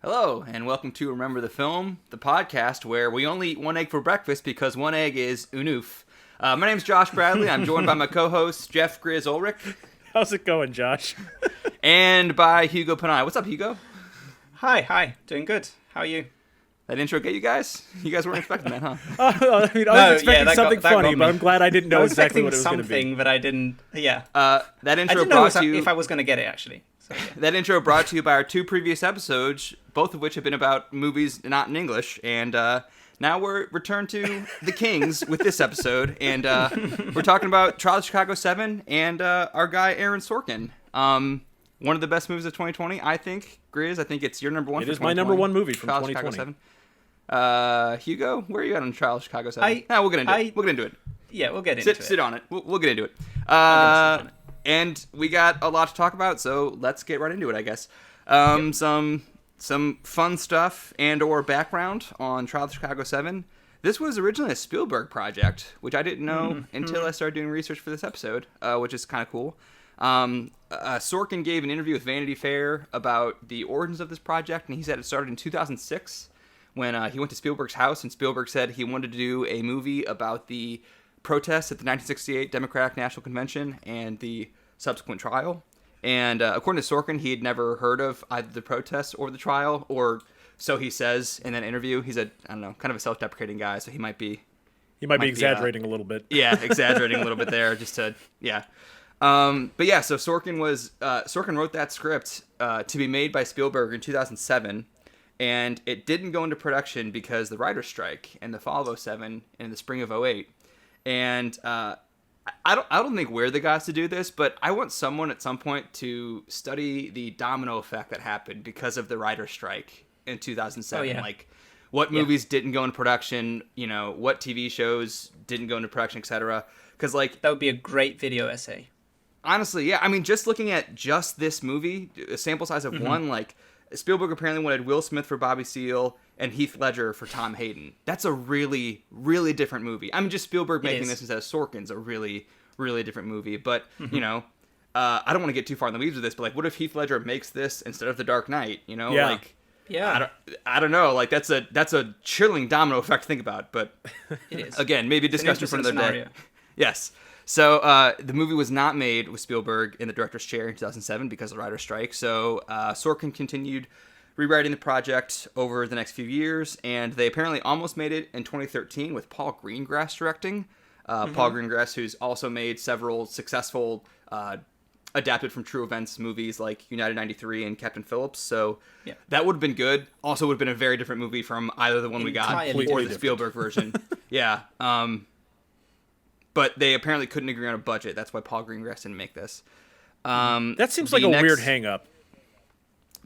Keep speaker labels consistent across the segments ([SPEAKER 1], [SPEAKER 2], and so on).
[SPEAKER 1] Hello, and welcome to Remember the Film, the podcast where we only eat one egg for breakfast because one egg is unoof. My name's Josh Bradley. I'm joined by my co-host, Jeff Grizz Ulrich.
[SPEAKER 2] How's it going, Josh?
[SPEAKER 1] And by Hugo Panay. What's up, Hugo?
[SPEAKER 3] Hi. Doing good. How are you?
[SPEAKER 1] That intro get you guys? You guys weren't expecting that, huh?
[SPEAKER 2] I was expecting something funny, but I'm glad I didn't know exactly what it was going to be.
[SPEAKER 3] Something, but I didn't. Yeah.
[SPEAKER 1] That intro
[SPEAKER 3] I didn't
[SPEAKER 1] brought
[SPEAKER 3] know
[SPEAKER 1] to you...
[SPEAKER 3] if I was going to get it, actually. So, yeah.
[SPEAKER 1] That intro brought to you by our two previous episodes, both of which have been about movies not in English, and now we're returned to the Kings with this episode, and we're talking about Trial of Chicago 7 and our guy Aaron Sorkin. One of the best movies of 2020, I think. Grizz, I think it's your number one.
[SPEAKER 2] It is my number one movie from 2020.
[SPEAKER 1] Hugo, where are you at on Trial of Chicago 7? We'll get into it.
[SPEAKER 3] Yeah, we'll get into it.
[SPEAKER 1] Sit on it. We'll get into it. And we got a lot to talk about, so let's get right into it, I guess. Some fun stuff and or background on Trial of Chicago 7. This was originally a Spielberg project, which I didn't know until I started doing research for this episode, which is kind of cool. Sorkin gave an interview with Vanity Fair about the origins of this project, and he said it started in 2006 when he went to Spielberg's house, and Spielberg said he wanted to do a movie about the protests at the 1968 Democratic National Convention and the subsequent trial. And according to Sorkin, he had never heard of either the protests or the trial, or so he says in that interview. He's kind of a self-deprecating guy, so he might be
[SPEAKER 2] exaggerating a little bit.
[SPEAKER 1] Yeah, exaggerating a little bit there, just to, yeah. But yeah, so Sorkin wrote that script to be made by Spielberg in 2007, and it didn't go into production because the writer's strike in the fall of 2007 and in the spring of 2008. And I don't think we're the guys to do this, but I want someone at some point to study the domino effect that happened because of the writer's strike in 2007. Oh, yeah. Like, what movies didn't go into production, what TV shows didn't go into production, etc. Because, like...
[SPEAKER 3] That would be a great video essay.
[SPEAKER 1] Honestly, yeah. I mean, just looking at just this movie, a sample size of one, like, Spielberg apparently wanted Will Smith for Bobby Seale and Heath Ledger for Tom Hayden. That's a really, really different movie. I mean, just Spielberg making this instead of Sorkin's a really, really different movie. But, I don't want to get too far in the weeds with this, but, like, what if Heath Ledger makes this instead of The Dark Knight?
[SPEAKER 2] Yeah.
[SPEAKER 1] Like, yeah. I don't know. Like, that's a chilling domino effect to think about. But,
[SPEAKER 3] it is.
[SPEAKER 1] Again, maybe discussion for another day. Yes. So the movie was not made with Spielberg in the director's chair in 2007 because of the writer's strike. So Sorkin continued rewriting the project over the next few years, and they apparently almost made it in 2013 with Paul Greengrass directing. Paul Greengrass, who's also made several successful adapted from true events movies like United 93 and Captain Phillips. So that would have been good. Also would have been a very different movie from either the one we got or the Spielberg version. Yeah. But they apparently couldn't agree on a budget. That's why Paul Greengrass didn't make this.
[SPEAKER 2] That seems like a weird hang-up.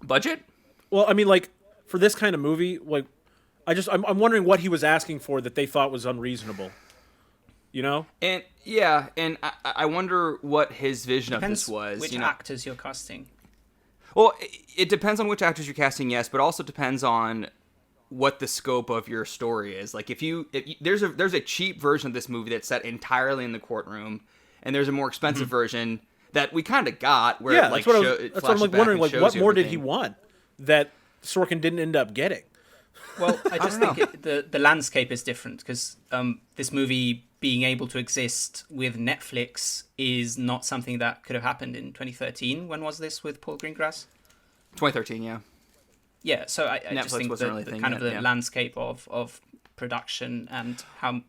[SPEAKER 1] Budget?
[SPEAKER 2] Well, I mean, like, for this kind of movie, like, I'm wondering what he was asking for that they thought was unreasonable.
[SPEAKER 1] And I wonder what his vision of this was.
[SPEAKER 3] Which actors you're casting.
[SPEAKER 1] Well, it depends on which actors you're casting, yes, but also depends on what the scope of your story is. Like, if there's a cheap version of this movie that's set entirely in the courtroom, and there's a more expensive version that we kind of got where
[SPEAKER 2] that's what I'm like wondering. Like, what more did he want that Sorkin didn't end up getting?
[SPEAKER 3] Well, I just think the landscape is different because this movie being able to exist with Netflix is not something that could have happened in 2013. When was this with Paul Greengrass?
[SPEAKER 1] 2013, yeah.
[SPEAKER 3] Yeah, so I just think the landscape of production and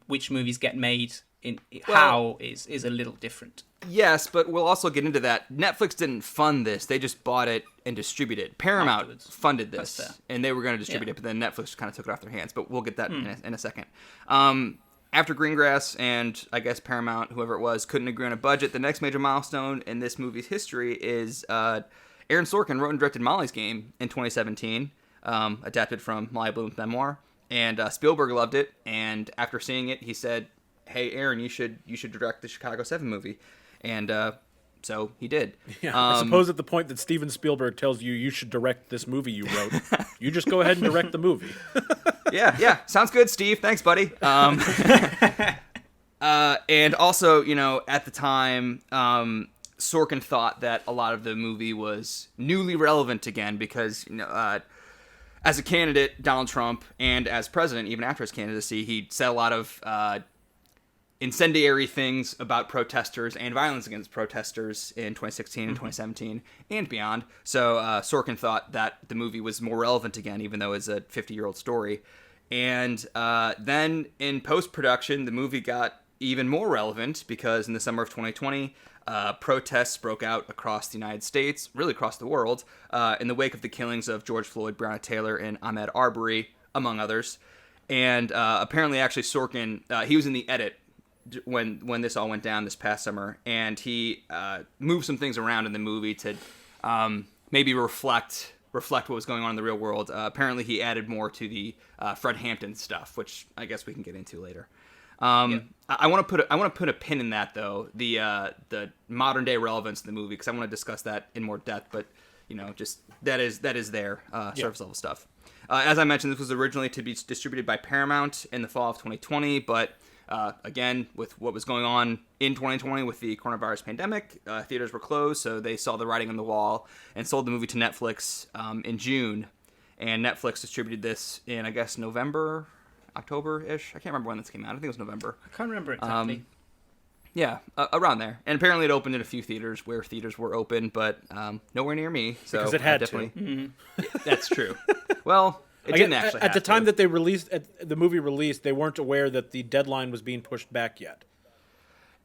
[SPEAKER 3] which movies get made is a little different.
[SPEAKER 1] Yes, but we'll also get into that. Netflix didn't fund this; they just bought it and distributed it. Paramount funded this, and they were going to distribute it, but then Netflix kind of took it off their hands. But we'll get that in a second. After Greengrass and I guess Paramount, whoever it was, couldn't agree on a budget, the next major milestone in this movie's history is Aaron Sorkin wrote and directed Molly's Game in 2017, adapted from Molly Bloom's memoir, and Spielberg loved it. And after seeing it, he said, "Hey, Aaron, you should direct the Chicago 7 movie," and so he did.
[SPEAKER 2] Yeah, I suppose at the point that Steven Spielberg tells you should direct this movie you wrote, you just go ahead and direct the movie.
[SPEAKER 1] Yeah, sounds good, Steve. Thanks, buddy. And also, at the time, Sorkin thought that a lot of the movie was newly relevant again because, as a candidate, Donald Trump, and as president, even after his candidacy, he said a lot of incendiary things about protesters and violence against protesters in 2016 and 2017 and beyond. So Sorkin thought that the movie was more relevant again, even though it's a 50-year-old story. And then in post-production, the movie got even more relevant because in the summer of 2020, protests broke out across the United States, really across the world, in the wake of the killings of George Floyd, Breonna Taylor, and Ahmaud Arbery, among others. And apparently, actually, Sorkin, he was in the edit when this all went down this past summer, and he moved some things around in the movie to maybe reflect what was going on in the real world. Apparently, he added more to the Fred Hampton stuff, which I guess we can get into later. I want to put a pin in that though, the modern day relevance of the movie, because I want to discuss that in more depth. But just that is there surface level stuff. As I mentioned, this was originally to be distributed by Paramount in the fall of 2020, but again, with what was going on in 2020 with the coronavirus pandemic, theaters were closed, so they saw the writing on the wall and sold the movie to Netflix in June. And Netflix distributed this in, I guess, October-ish. I can't remember when this came out. I think it was November.
[SPEAKER 3] I can't remember exactly.
[SPEAKER 1] Yeah, around there. And apparently it opened in a few theaters where theaters were open, but nowhere near me. So
[SPEAKER 2] because it had
[SPEAKER 1] definitely,
[SPEAKER 2] to.
[SPEAKER 1] Yeah, that's true. Well, it didn't actually
[SPEAKER 2] at the
[SPEAKER 1] have
[SPEAKER 2] time
[SPEAKER 1] to.
[SPEAKER 2] that they released the movie released, they weren't aware that the deadline was being pushed back yet.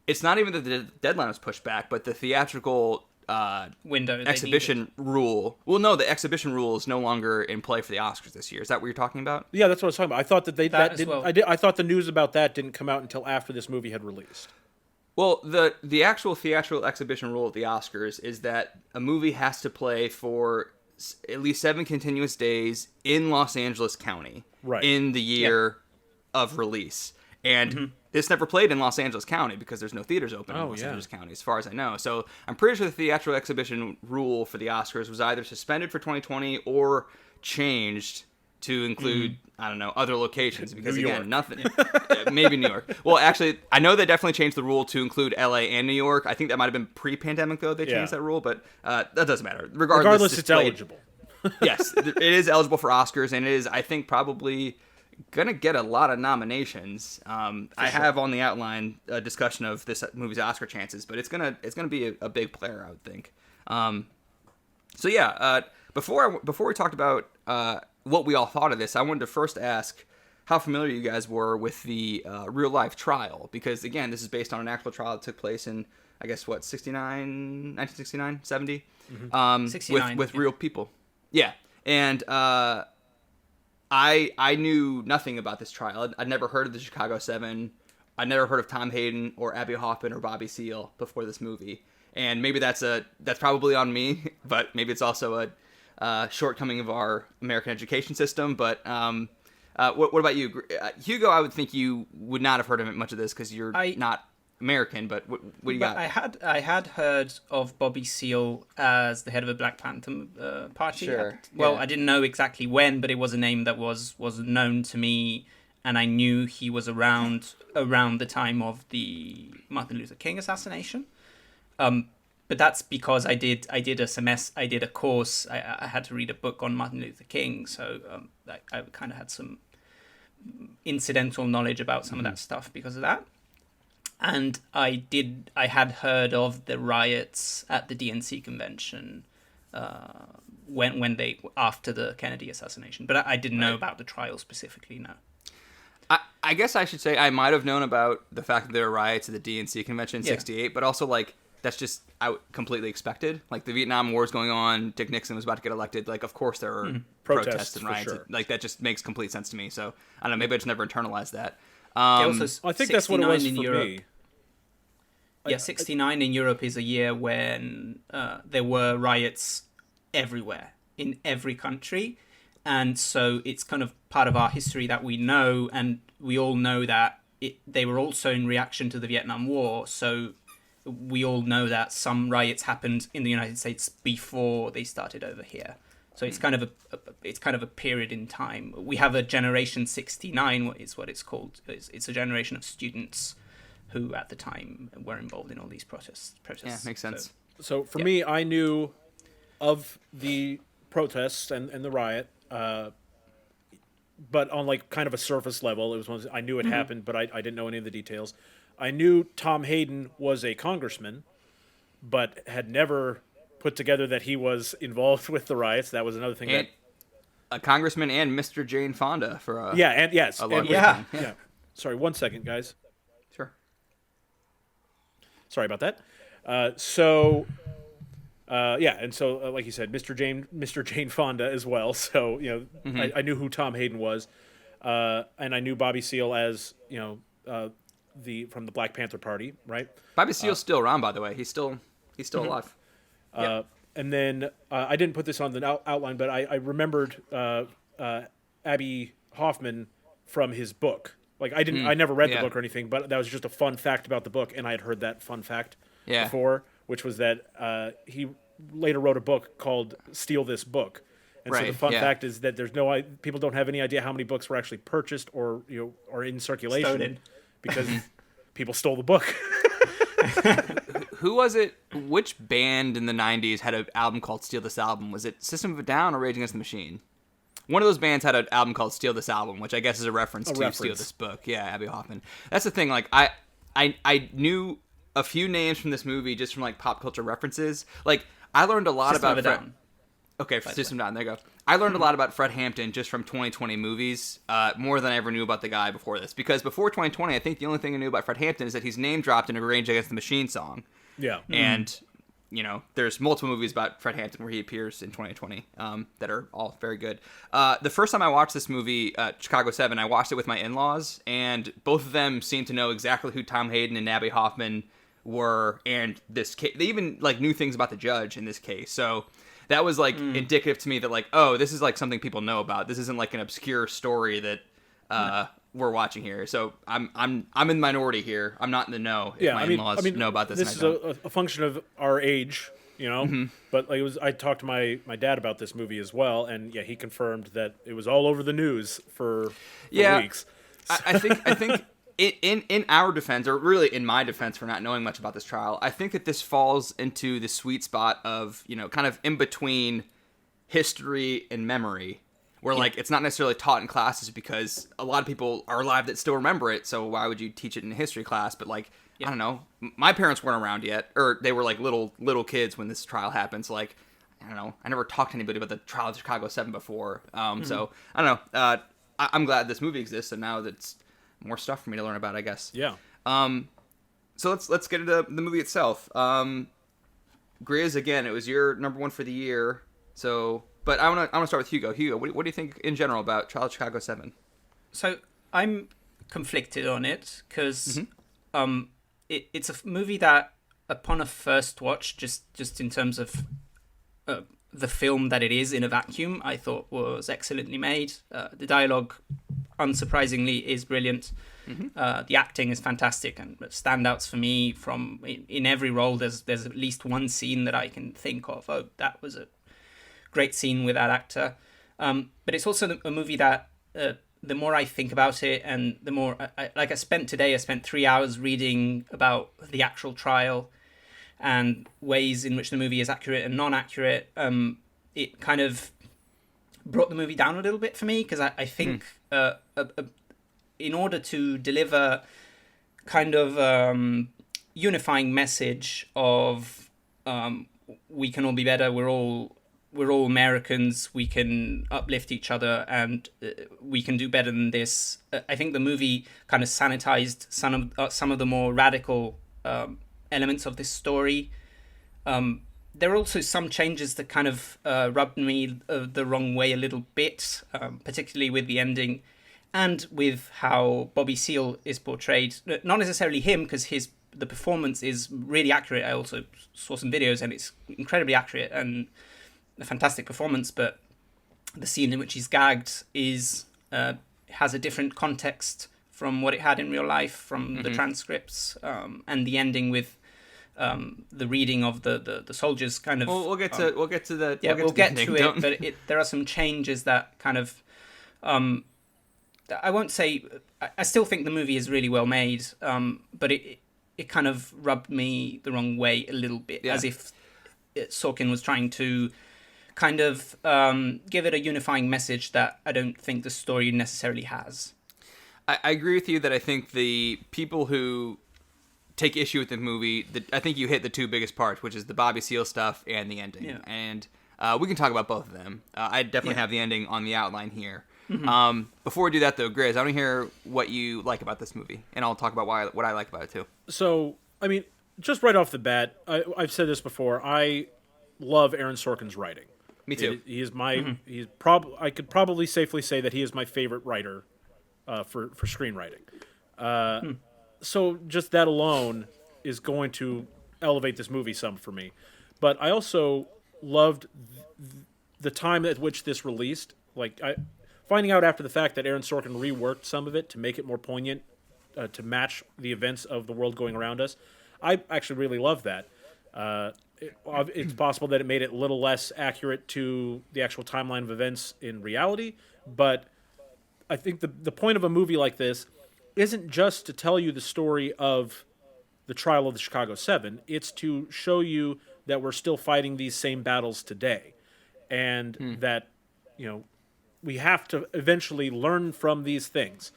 [SPEAKER 1] It's not even that the deadline was pushed back, but the theatrical
[SPEAKER 3] window
[SPEAKER 1] exhibition rule. Well, no, the exhibition rule is no longer in play for the Oscars this year. Is that what you're talking about?
[SPEAKER 2] Yeah, that's what I was talking about. I thought that I thought the news about that didn't come out until after this movie had released.
[SPEAKER 1] Well, the actual theatrical exhibition rule at the Oscars is that a movie has to play for at least 7 continuous days in Los Angeles County in the year of release. And this never played in Los Angeles County because there's no theaters open in Los Angeles County, as far as I know. So I'm pretty sure the theatrical exhibition rule for the Oscars was either suspended for 2020 or changed to include, I don't know, other locations. Because, again, nothing. Maybe New York. Well, actually, I know they definitely changed the rule to include LA and New York. I think that might have been pre-pandemic, though, they changed that rule. But that doesn't matter. Regardless
[SPEAKER 2] it's eligible.
[SPEAKER 1] Yes, it is eligible for Oscars, and it is, I think, probably gonna get a lot of nominations. I have on the outline a discussion of this movie's Oscar chances, but it's gonna be a big player, I would think. So yeah, before we talked about what we all thought of this, I wanted to first ask how familiar you guys were with the real life trial, because again, this is based on an actual trial that took place in, I guess, 1969, 70,
[SPEAKER 3] 69,
[SPEAKER 1] with real people. Yeah, and I knew nothing about this trial. I'd never heard of the Chicago 7. I'd never heard of Tom Hayden or Abby Hoffman or Bobby Seale before this movie. And maybe that's probably on me, but maybe it's also a shortcoming of our American education system. But what about you, Hugo? I would think you would not have heard of much of this because you're not American. But what do you got?
[SPEAKER 3] I had heard of Bobby Seale as the head of a Black Panther party.
[SPEAKER 1] Sure.
[SPEAKER 3] I didn't know exactly when, but it was a name that was known to me, and I knew he was around the time of the Martin Luther King assassination. But that's because I did a course. I had to read a book on Martin Luther King, so I kind of had some incidental knowledge about some of that stuff because of that. And I had heard of the riots at the DNC convention when they after the Kennedy assassination, but I didn't know about the trial specifically. No.
[SPEAKER 1] I guess I should say I might have known about the fact that there were riots at the DNC convention in '68, but also that's just completely expected. Like the Vietnam War is going on, Dick Nixon was about to get elected. Like, of course there are protests and riots.
[SPEAKER 2] Sure.
[SPEAKER 1] Like that just makes complete sense to me. So I don't know. Maybe I just never internalized that.
[SPEAKER 2] I think that's what it was for me.
[SPEAKER 3] Yeah, 69 in Europe is a year when there were riots everywhere, in every country. And so it's kind of part of our history that we know, and we all know that they were also in reaction to the Vietnam War. So we all know that some riots happened in the United States before they started over here. So it's kind of a period in time. We have a Generation 69, is what it's called. It's a generation of students who at the time were involved in all these protests.
[SPEAKER 1] Yeah, makes sense.
[SPEAKER 2] So for me, I knew of the protests and the riot but on like kind of a surface level. It was one I knew it happened, but I didn't know any of the details. I knew Tom Hayden was a congressman, but had never put together that he was involved with the riots. That was another thing.
[SPEAKER 1] And a congressman and Mr. Jane Fonda for a
[SPEAKER 2] yeah. Sorry, 1 second, guys.
[SPEAKER 1] Sure.
[SPEAKER 2] Sorry about that. And so like you said, Mr. Jane Fonda as well. So I knew who Tom Hayden was, and I knew Bobby Seale as from the Black Panther Party, right?
[SPEAKER 1] Bobby Seale's still around, by the way. He's still alive.
[SPEAKER 2] And then I didn't put this on the outline, but I remembered Abby Hoffman from his book. Like I never read the book or anything, but that was just a fun fact about the book, and I had heard that fun fact before, which was that he later wrote a book called "Steal This Book." And so the fun fact is that people don't have any idea how many books were actually purchased or are in circulation
[SPEAKER 3] Stolen.
[SPEAKER 2] because people stole the book.
[SPEAKER 1] Who was it? Which band in the 90s had an album called Steal This Album? Was it System of a Down or Rage Against the Machine? One of those bands had an album called Steal This Album, which I guess is a reference to Steal This Book. Yeah, Abby Hoffman. That's the thing. Like, I knew a few names from this movie just from like pop culture references. Like, I learned a lot
[SPEAKER 3] System
[SPEAKER 1] about
[SPEAKER 3] of a Down.
[SPEAKER 1] Okay, System Down. There you go. I learned a lot about Fred Hampton just from 2020 movies, more than I ever knew about the guy before this. Because before 2020, I think the only thing I knew about Fred Hampton is that he's name dropped in a Rage Against the Machine song.
[SPEAKER 2] Yeah.
[SPEAKER 1] And, there's multiple movies about Fred Hampton where he appears in 2020 that are all very good. The first time I watched this movie, Chicago 7, I watched it with my in-laws, and both of them seemed to know exactly who Tom Hayden and Abby Hoffman were, and this case, they even like knew things about the judge in this case. So that was like indicative to me that like, oh, this is like something people know about. This isn't like an obscure story that we're watching here. So I'm in the minority here. I'm not in the know. If my in-laws know about this.
[SPEAKER 2] This is a function of our age, But like I talked to my dad about this movie as well, and he confirmed that it was all over the news for weeks.
[SPEAKER 1] I think. In our defense, or really in my defense for not knowing much about this trial, I think that this falls into the sweet spot of, kind of in between history and memory, where like it's not necessarily taught in classes because a lot of people are alive that still remember it, so why would you teach it in a history class? But like, I don't know, my parents weren't around yet, or they were like little kids when this trial happened, so like, I don't know, I never talked to anybody about the trial of Chicago 7 before, so I don't know, I'm glad this movie exists, and now that's more stuff for me to learn about, I guess.
[SPEAKER 2] Yeah.
[SPEAKER 1] So let's get into the movie itself. Grizz, again, it was your number one for the year. So, but I want to start with Hugo. Hugo, what do you think in general about Trial of Chicago 7?
[SPEAKER 3] So I'm conflicted on it because it's a movie that, upon a first watch, just in terms of the film that it is in a vacuum, I thought was excellently made. The dialogue, unsurprisingly, is brilliant. The acting is fantastic, and standouts for me from in every role. There's at least one scene that I can think of. Oh, that was a great scene with that actor. But it's also a movie that the more I think about it, and the more I spent 3 hours reading about the actual trial and ways in which the movie is accurate and non-accurate. It kind of brought the movie down a little bit for me, because I think in order to deliver kind of unifying message of we can all be better, we're all Americans, we can uplift each other, and we can do better than this. I think the movie kind of sanitized some of the more radical elements of this story. There are also some changes that kind of rubbed me the wrong way a little bit, particularly with the ending and with how Bobby Seale is portrayed. Not necessarily him, because the performance is really accurate. I also saw some videos, and it's incredibly accurate and a fantastic performance, but the scene in which he's gagged has a different context from what it had in real life, from the transcripts, and the ending with the reading of the soldiers kind of.
[SPEAKER 1] We'll get to the.
[SPEAKER 3] Yeah, we'll get to it, but there are some changes that kind of. I won't say. I still think the movie is really well made, but it kind of rubbed me the wrong way a little bit, as if Sorkin was trying to kind of give it a unifying message that I don't think the story necessarily has.
[SPEAKER 1] I agree with you that I think the people who take issue with the movie, I think you hit the two biggest parts, which is the Bobby Seale stuff and the ending.
[SPEAKER 3] Yeah.
[SPEAKER 1] And we can talk about both of them. I definitely have the ending on the outline here.
[SPEAKER 3] Mm-hmm.
[SPEAKER 1] Before we do that, though, Grizz, I want to hear what you like about this movie, and I'll talk about what I like about it, too.
[SPEAKER 2] So, I mean, just right off the bat, I've said this before, I love Aaron Sorkin's writing.
[SPEAKER 1] Me too.
[SPEAKER 2] He is my, I could probably safely say that he is my favorite writer for screenwriting. So just that alone is going to elevate this movie some for me. But I also loved the time at which this released. Like, finding out after the fact that Aaron Sorkin reworked some of it to make it more poignant, to match the events of the world going around us. I actually really love that. It's possible that it made it a little less accurate to the actual timeline of events in reality, but I think the point of a movie like this isn't just to tell you the story of the trial of the Chicago 7. It's to show you that we're still fighting these same battles today, and that, we have to eventually learn from these things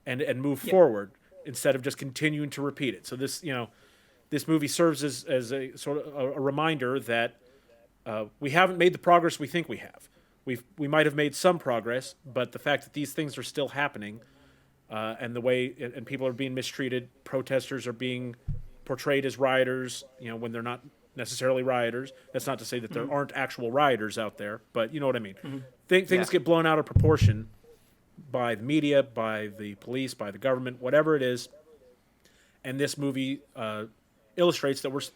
[SPEAKER 2] and move forward instead of just continuing to repeat it. So this movie serves as a sort of a reminder that we haven't made the progress we think we have. We might have made some progress, but the fact that these things are still happening, and the way and people are being mistreated, protesters are being portrayed as rioters, when they're not necessarily rioters. That's not to say that there aren't actual rioters out there, but you know what I mean. Things get blown out of proportion by the media, by the police, by the government, whatever it is. And this movie illustrates that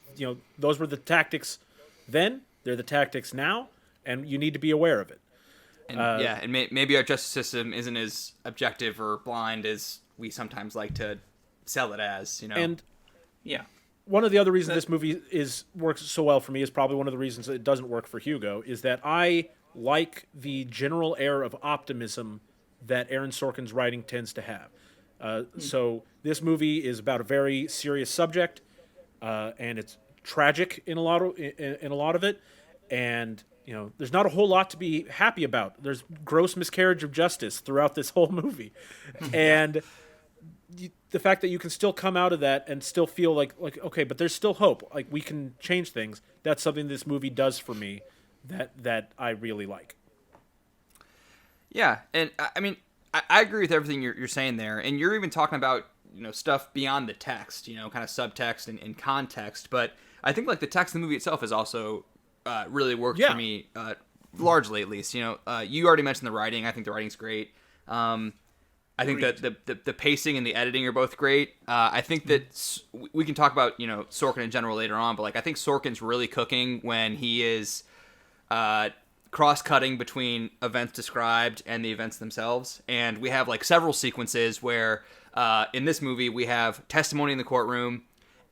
[SPEAKER 2] those were the tactics then, they're the tactics now, and you need to be aware of it.
[SPEAKER 1] And maybe our justice system isn't as objective or blind as we sometimes like to sell it as,
[SPEAKER 2] And
[SPEAKER 3] yeah,
[SPEAKER 2] one of the other reasons this movie works so well for me is probably one of the reasons it doesn't work for Hugo, is that I like the general air of optimism that Aaron Sorkin's writing tends to have. So this movie is about a very serious subject, and it's tragic in a lot of it, and there's not a whole lot to be happy about. There's gross miscarriage of justice throughout this whole movie, and the fact that you can still come out of that and still feel like okay, but there's still hope. Like, we can change things. That's something this movie does for me that I really like.
[SPEAKER 1] Yeah, and I mean, I agree with everything you're saying there, and you're even talking about stuff beyond the text, kind of subtext and context. But I think like the text of the movie itself has also really worked for me, largely at least. You already mentioned the writing. I think the writing's great. I think that the pacing and the editing are both great. I think that we can talk about Sorkin in general later on, but like I think Sorkin's really cooking when he is cross-cutting between events described and the events themselves. And we have like several sequences where in this movie we have testimony in the courtroom,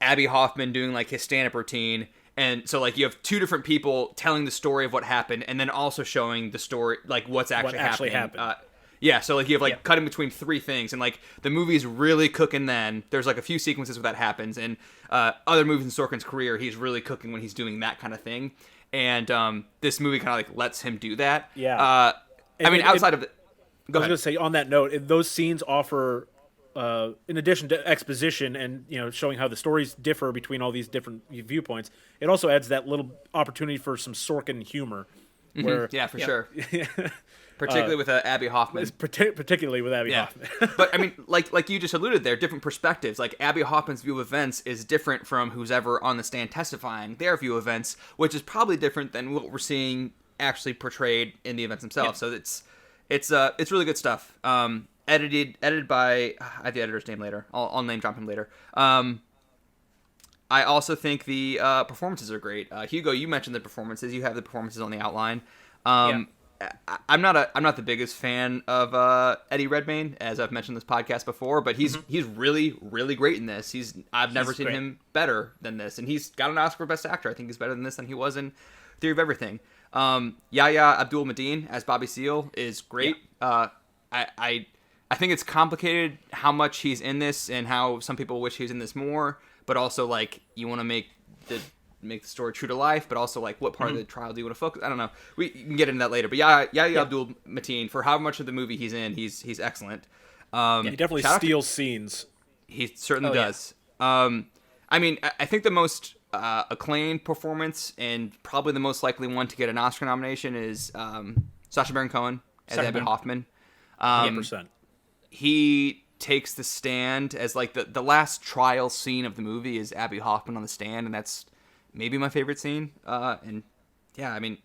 [SPEAKER 1] Abby Hoffman doing like his stand-up routine, and so like you have two different people telling the story of what happened and then also showing the story, like what's actually happening. Yeah, so like you have like cutting between three things, and like the movie's really cooking then. There's like a few sequences where that happens, and other movies in Sorkin's career, he's really cooking when he's doing that kind of thing. And this movie kind of like lets him do that.
[SPEAKER 2] Yeah.
[SPEAKER 1] I mean, outside of the...
[SPEAKER 2] I was going to say, on that note, those scenes offer, in addition to exposition and showing how the stories differ between all these different viewpoints, it also adds that little opportunity for some Sorkin humor. Where,
[SPEAKER 1] yeah, for sure. Particularly with Abby Hoffman.
[SPEAKER 2] Particularly with Abby Hoffman.
[SPEAKER 1] But I mean, like you just alluded there, different perspectives. Like Abby Hoffman's view of events is different from who's ever on the stand testifying their view of events, which is probably different than what we're seeing actually portrayed in the events themselves. So it's really good stuff. Edited by, I have the editor's name later. I'll name drop him later. I also think the performances are great. Hugo, you mentioned the performances. You have the performances on the outline. I'm not the biggest fan of Eddie Redmayne, as I've mentioned this podcast before, but he's really, really great in this. I've never seen him better than this, and he's got an Oscar for Best Actor. I think he's better than this than he was in Theory of Everything. Yahya Abdul-Mateen as Bobby Seale is great. Yeah. I think it's complicated how much he's in this and how some people wish he was in this more, but also like you want to make make the story true to life, but also like what part of the trial do you want to focus? I don't know. You can get into that later. But Yahya Abdul Mateen, for how much of the movie he's in, he's excellent.
[SPEAKER 2] He definitely steals scenes.
[SPEAKER 1] He certainly does. Yeah. I mean, I think the most acclaimed performance and probably the most likely one to get an Oscar nomination is Sacha Baron Cohen as Abby Hoffman.
[SPEAKER 2] 100%.
[SPEAKER 1] He takes the stand as like the last trial scene of the movie is Abby Hoffman on the stand, and that's maybe my favorite scene. And yeah, I mean,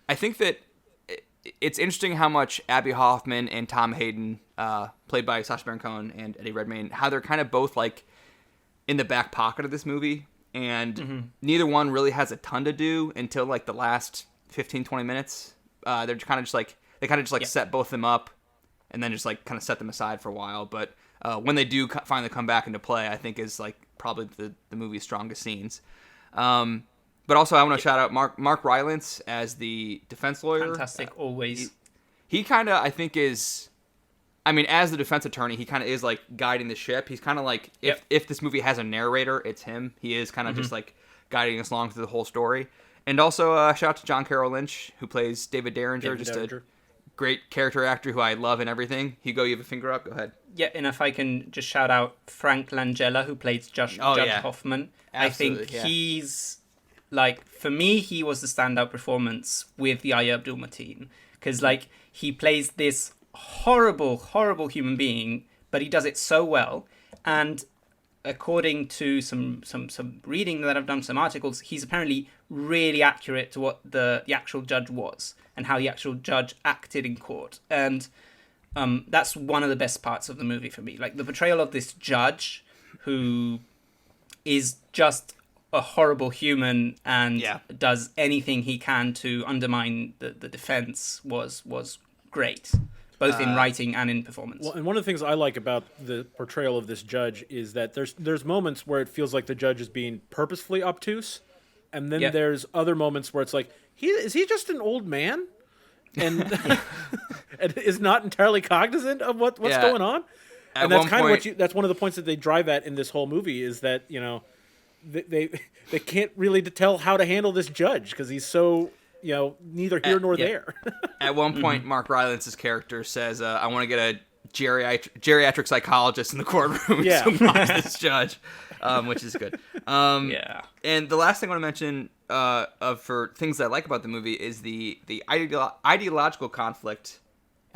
[SPEAKER 1] I think that it's interesting how much Abby Hoffman and Tom Hayden, played by Sacha Baron Cohen and Eddie Redmayne, how they're kind of both like in the back pocket of this movie, and neither one really has a ton to do until like the last 15-20 minutes. They're kind of just like set both of them up and then just like kind of set them aside for a while. But when they do finally come back into play, I think is like probably the movie's strongest scenes. But also I want to shout out Mark Rylance as the defense lawyer.
[SPEAKER 3] Fantastic, always.
[SPEAKER 1] He kind of, I think, is, I mean, as the defense attorney, he kind of is like guiding the ship. He's kind of like, if this movie has a narrator, it's him. He is kind of just like guiding us along through the whole story. And also shout out to John Carroll Lynch, who plays David Derringer, a great character actor who I love and everything. Hugo, you have a finger up? Go ahead.
[SPEAKER 3] Yeah, and if I can just shout out Frank Langella, who plays Judge Hoffman.
[SPEAKER 1] Absolutely,
[SPEAKER 3] I think he's, like, for me, he was the standout performance with Yahya Abdul Mateen. Because, like, he plays this horrible, horrible human being, but he does it so well. And according to some reading that I've done, some articles, he's apparently really accurate to what the actual judge was and how the actual judge acted in court. And that's one of the best parts of the movie for me. Like, the portrayal of this judge who is just a horrible human and does anything he can to undermine the defense was great, both in writing and in performance.
[SPEAKER 2] Well, and one of the things I like about the portrayal of this judge is that there's moments where it feels like the judge is being purposefully obtuse, and then there's other moments where it's like, is he just an old man and and is not entirely cognizant of what's going on? And that's kind of that's one of the points that they drive at in this whole movie, is that, you know, they can't really tell how to handle this judge because he's so, you know, neither here nor there.
[SPEAKER 1] At one point, Mark Rylance's character says, I want to get a geriatric psychologist in the courtroom to watch this judge, which is good. And the last thing I want to mention for things that I like about the movie is the ideological conflict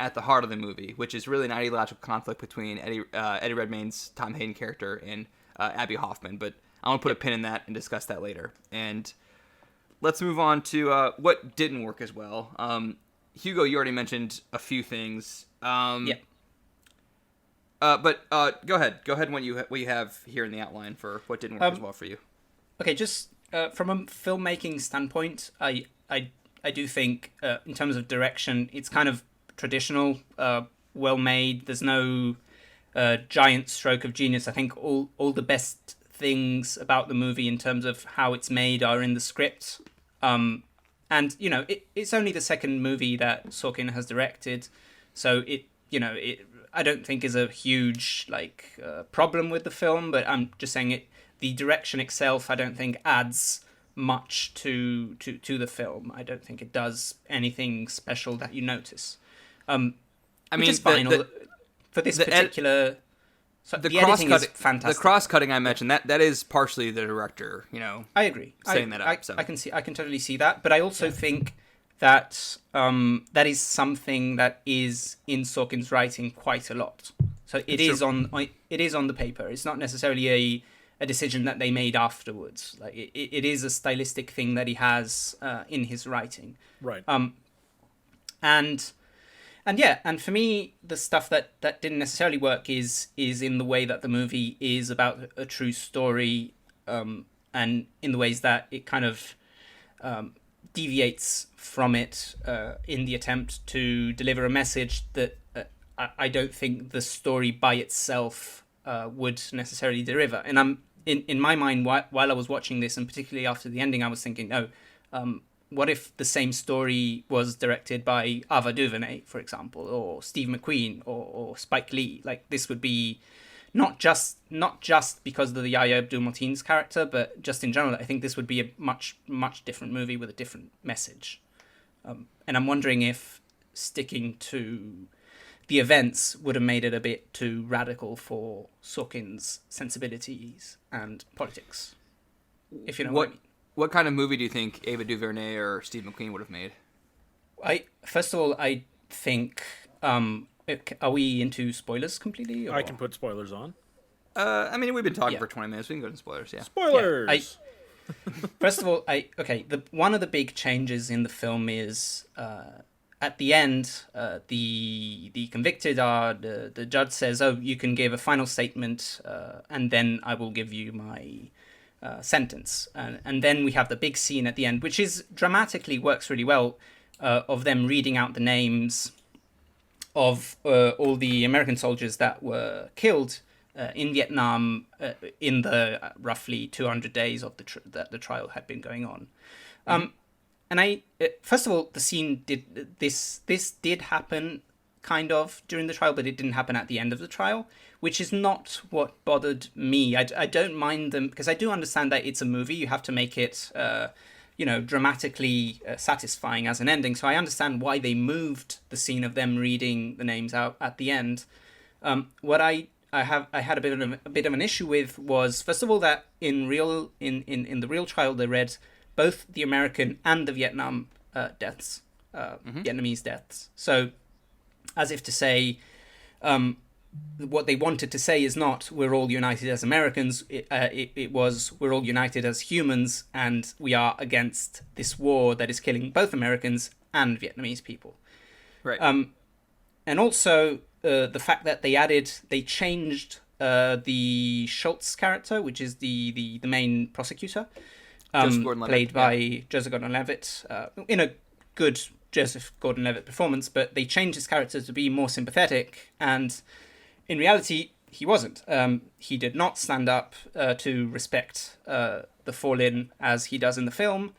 [SPEAKER 1] at the heart of the movie, which is really an ideological conflict between Eddie Redmayne's Tom Hayden character and Abby Hoffman. But I want to put a pin in that and discuss that later. And let's move on to what didn't work as well. Hugo, you already mentioned a few things. But go ahead. Go ahead what you have here in the outline for what didn't work as well for you.
[SPEAKER 3] Okay, just from a filmmaking standpoint, I do think in terms of direction, it's kind of traditional, well made. There's no giant stroke of genius. I think all the best things about the movie in terms of how it's made are in the script. And, you know, it's only the second movie that Sorkin has directed, so I don't think is a huge problem with the film, but I'm just saying the direction itself I don't think adds much to the film. I don't think it does anything special that you notice. Which is fine for this particular. The editing is fantastic.
[SPEAKER 1] The cross-cutting I mentioned, that is partially the director, you know.
[SPEAKER 3] I agree.
[SPEAKER 1] Setting that up.
[SPEAKER 3] I can totally see that, but I also think that that is something that is in Sorkin's writing quite a lot. So it is on the paper. It's not necessarily a decision that they made afterwards. Like it is a stylistic thing that he has in his writing.
[SPEAKER 2] Right.
[SPEAKER 3] And for me, the stuff that didn't necessarily work is in the way that the movie is about a true story, and in the ways that it kind of deviates from it in the attempt to deliver a message that I don't think the story by itself would necessarily deliver. And I'm in my mind, while I was watching this, and particularly after the ending, I was thinking, what if the same story was directed by Ava DuVernay, for example, or Steve McQueen, or Spike Lee? Like, this would be not just because of the Yahya Abdul-Mateen's character, but just in general. I think this would be a much different movie with a different message. And I'm wondering if sticking to the events would have made it a bit too radical for Sorkin's sensibilities and politics. If you know what I mean.
[SPEAKER 1] What kind of movie do you think Ava DuVernay or Steve McQueen would have made?
[SPEAKER 3] First of all, I think... are we into spoilers completely? Or?
[SPEAKER 2] I can put spoilers on.
[SPEAKER 1] I mean, we've been talking for 20 minutes. We can go into spoilers, yeah.
[SPEAKER 2] Spoilers!
[SPEAKER 3] First of all, one of the big changes in the film is at the end, the convicted are, the judge says, oh, you can give a final statement and then I will give you my sentence. And then we have the big scene at the end, which is dramatically works really well, of them reading out the names of all the American soldiers that were killed in Vietnam in the roughly 200 days of that the trial had been going on. And first of all, the scene this did happen kind of during the trial, but it didn't happen at the end of the trial, which is not what bothered me. I don't mind them, because I do understand that it's a movie. You have to make it, dramatically satisfying as an ending. So I understand why they moved the scene of them reading the names out at the end. What I had a bit of an issue with was, first of all, that in the real trial they read both the American and the Vietnam deaths, Vietnamese deaths. So, as if to say, what they wanted to say is not we're all united as Americans. It was we're all united as humans, and we are against this war that is killing both Americans and Vietnamese people.
[SPEAKER 1] Right.
[SPEAKER 3] And also the fact that they changed the Schultz character, which is the main prosecutor, played by Joseph Gordon-Levitt, in a good Joseph Gordon-Levitt performance, but they changed his character to be more sympathetic, and in reality, he wasn't. He did not stand up to respect the fallen as he does in the film.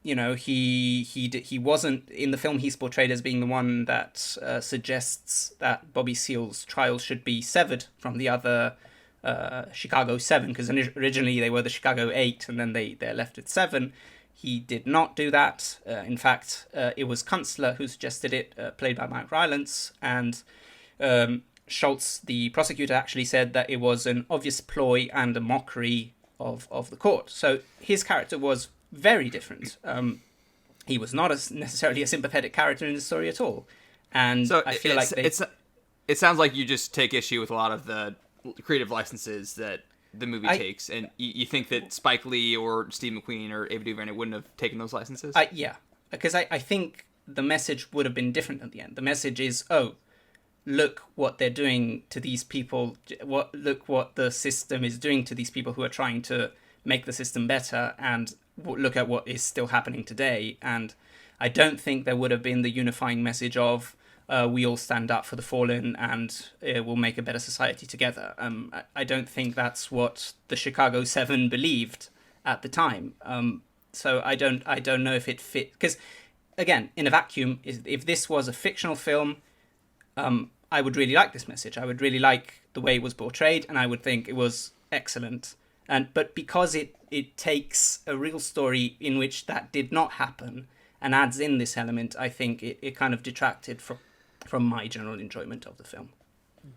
[SPEAKER 3] He wasn't in the film. He's portrayed as being the one that suggests that Bobby Seale's trial should be severed from the other Chicago 7, because originally they were the Chicago 8, and then they're left with 7. He did not do that. In fact, it was Kunstler who suggested it, played by Mike Rylance, and Schultz, the prosecutor, actually said that it was an obvious ploy and a mockery of the court. So his character was very different. He was not necessarily a sympathetic character in the story at all. And so I feel
[SPEAKER 1] it sounds like you just take issue with a lot of the creative licenses that the movie takes, and you think that Spike Lee or Steve McQueen or Ava DuVernay wouldn't have taken those licenses?
[SPEAKER 3] Yeah, because I think the message would have been different at the end. The message is, oh, look what they're doing to these people. Look what the system is doing to these people who are trying to make the system better, and look at what is still happening today. And I don't think there would have been the unifying message of we all stand up for the fallen and we'll make a better society together. I don't think that's what the Chicago 7 believed at the time. So I don't know if it fit, because again, in a vacuum, if this was a fictional film, I would really like this message. I would really like the way it was portrayed, and I would think it was excellent. But because it takes a real story in which that did not happen and adds in this element, I think it kind of detracted from my general enjoyment of the film.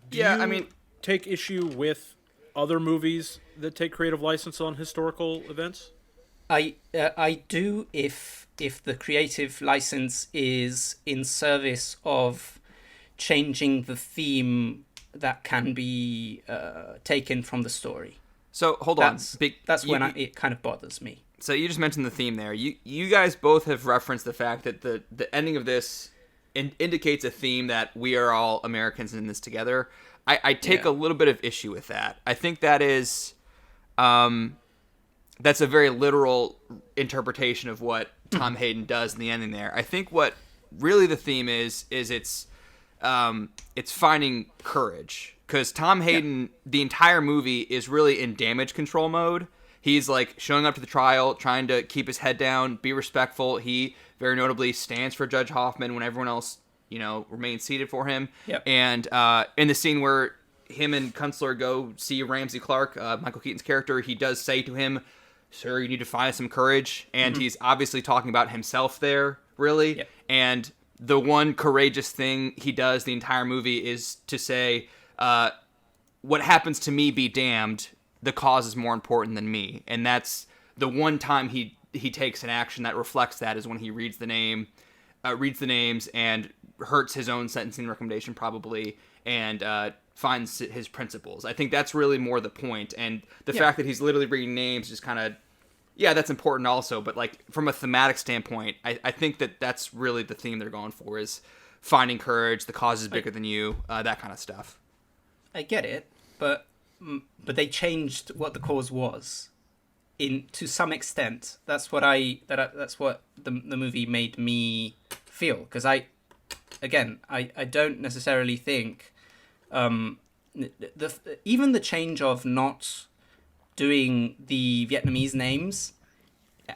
[SPEAKER 2] Do you take issue with other movies that take creative license on historical events?
[SPEAKER 3] I do if the creative license is in service of changing the theme that can be taken from taken
[SPEAKER 1] So hold on.
[SPEAKER 3] That's when it kind of bothers me.
[SPEAKER 1] So you just mentioned the theme there. You guys both have referenced the fact that the ending of this indicates a theme that we are all Americans in this together. I take a little bit of issue with that. I think that is, that's a very literal interpretation of what Tom Hayden does in the ending there. I think what really the theme is it's finding courage. Because Tom Hayden, the entire movie is really in damage control mode. He's like showing up to the trial, trying to keep his head down, be respectful. He very notably stands for Judge Hoffman when everyone else, remains seated for him.
[SPEAKER 3] Yep.
[SPEAKER 1] And in the scene where him and Kunstler go see Ramsey Clark, Michael Keaton's character, he does say to him, "Sir, you need to find some courage," and he's obviously talking about himself there, really.
[SPEAKER 3] Yep.
[SPEAKER 1] And the one courageous thing he does the entire movie is to say, "What happens to me be damned, the cause is more important than me." And that's the one time he takes an action that reflects that, is when he reads the names and hurts his own sentencing recommendation probably, and finds his principles. I think that's really more the point, and the fact that he's literally reading names just kind of, that's important also, but like from a thematic standpoint, I think that's really the theme they're going for, is finding courage, the cause is bigger than you, that kind of stuff.
[SPEAKER 3] I get it, but they changed what the cause was to some extent. That's what the movie made me feel, because I don't necessarily think even the change of not doing the Vietnamese names,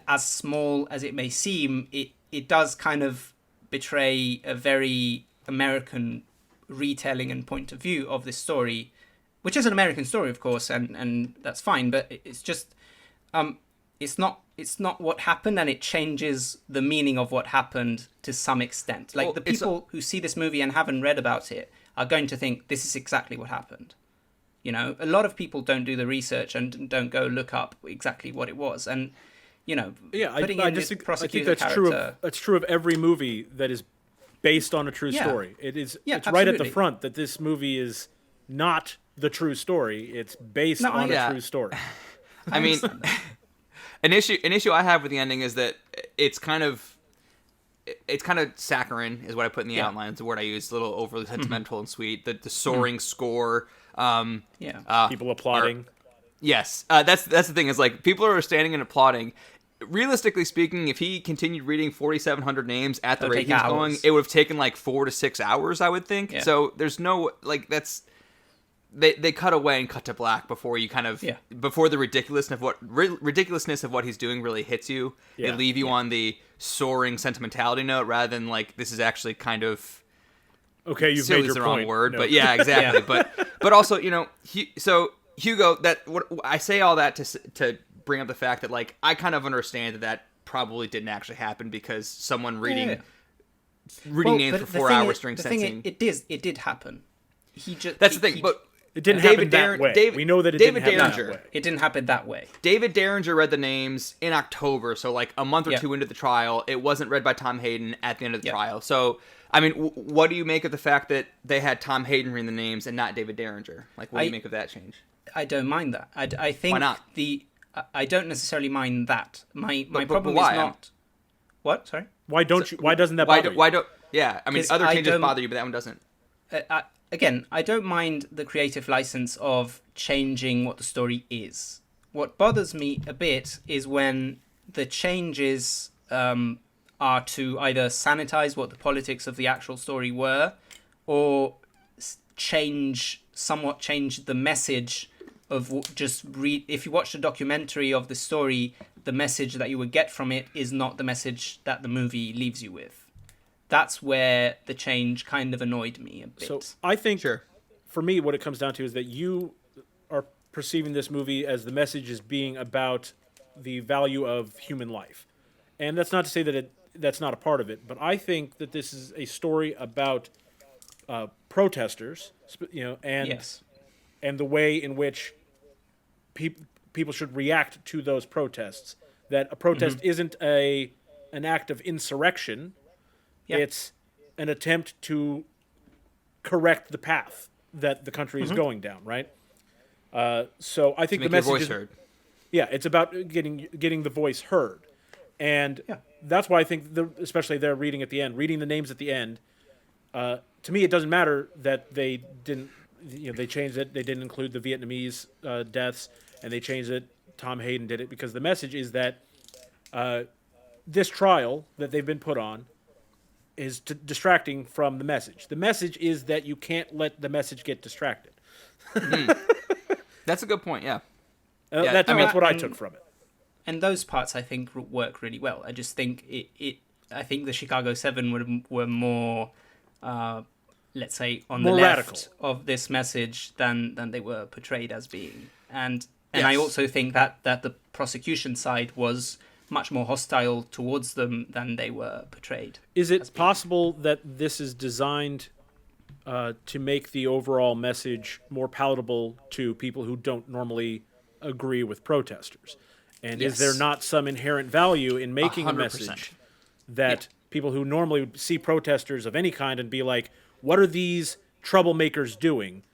[SPEAKER 3] as small as it may seem, it does kind of betray a very American retelling and point of view of this story, which is an American story, of course, and that's fine, but it's just it's not what happened, and it changes the meaning of what happened to some extent. Like, the people who see this movie and haven't read about it are going to think this is exactly what happened. You know, a lot of people don't do the research and don't go look up exactly what it was. And, you know, putting in this prosecutor character...
[SPEAKER 2] That's true of every movie that is based on a true story. It's
[SPEAKER 3] absolutely.
[SPEAKER 2] right at the front that this movie is not the true story. It's based on a true story.
[SPEAKER 1] I mean, an issue I have with the ending is that it's kind of saccharine, is what I put in the outline. It's the word I use, a little overly sentimental and sweet. The soaring score.
[SPEAKER 2] People applauding.
[SPEAKER 1] Yes, that's the thing, is like, people are standing and applauding. Realistically speaking, if he continued reading 4,700 names at the rate he was going, it would have taken like 4 to 6 hours, I would think. Yeah. So there's no, like, that's... They cut away and cut to black before you kind of before the ridiculousness of what he's doing really hits you. They leave you on the soaring sentimentality note, rather than like, this is actually kind of
[SPEAKER 2] you've made your
[SPEAKER 1] the
[SPEAKER 2] point.
[SPEAKER 1] Wrong word, but exactly. But also, you know, so Hugo, I say all that to bring up the fact that, like, I kind of understand that probably didn't actually happen, because someone reading names for 4 hours during sentencing.
[SPEAKER 3] It did happen.
[SPEAKER 1] That's the thing, but.
[SPEAKER 2] It didn't happen that way. We know that it didn't happen that way.
[SPEAKER 3] It didn't happen that way.
[SPEAKER 1] David Derringer read the names in October, so like a month or two into the trial. It wasn't read by Tom Hayden at the end of the trial. So, I mean, what do you make of the fact that they had Tom Hayden read the names and not David Derringer? Like, what do you make of that change?
[SPEAKER 3] I don't mind that. I think... Why
[SPEAKER 1] not?
[SPEAKER 3] I don't necessarily mind that. My problem is not... What? Sorry?
[SPEAKER 2] Why don't you? Why doesn't that bother you?
[SPEAKER 1] Why don't... Yeah, I mean, other changes bother you, but that one doesn't.
[SPEAKER 3] Again, I don't mind the creative license of changing what the story is. What bothers me a bit is when the changes are to either sanitize what the politics of the actual story were, or somewhat change the message of if you watch the documentary of the story, the message that you would get from it is not the message that the movie leaves you with. That's where the change kind of annoyed me a bit.
[SPEAKER 2] So I think, for me, what it comes down to is that you are perceiving this movie as the message is being about the value of human life. And that's not to say that that's not a part of it, but I think that this is a story about protesters, you know, and the way in which people should react to those protests. That a protest isn't an act of insurrection. It's an attempt to correct the path that the country is going down, right? So I think the message is, heard. Yeah, it's about getting the voice heard, and that's why I think, especially they're reading the names at the end. To me, it doesn't matter that they didn't, they changed it. They didn't include the Vietnamese deaths, and they changed it. Tom Hayden did it because the message is that this trial that they've been put on is distracting from the message. The message is that you can't let the message get distracted.
[SPEAKER 1] That's a good point,
[SPEAKER 2] That's what I took from it.
[SPEAKER 3] And those parts, I think, work really well. I just think I think the Chicago 7 were more let's say, on
[SPEAKER 2] More
[SPEAKER 3] the left
[SPEAKER 2] radical
[SPEAKER 3] of this message than they were portrayed as being. And
[SPEAKER 1] Yes.
[SPEAKER 3] I also think that the prosecution side was much more hostile towards them than they were portrayed.
[SPEAKER 2] Is it possible that this is designed to make the overall message more palatable to people who don't normally agree with protesters? And
[SPEAKER 3] Yes.
[SPEAKER 2] is there not some inherent value in making a
[SPEAKER 1] 100%.
[SPEAKER 2] message that people who normally see protesters of any kind and be like, what are these troublemakers doing?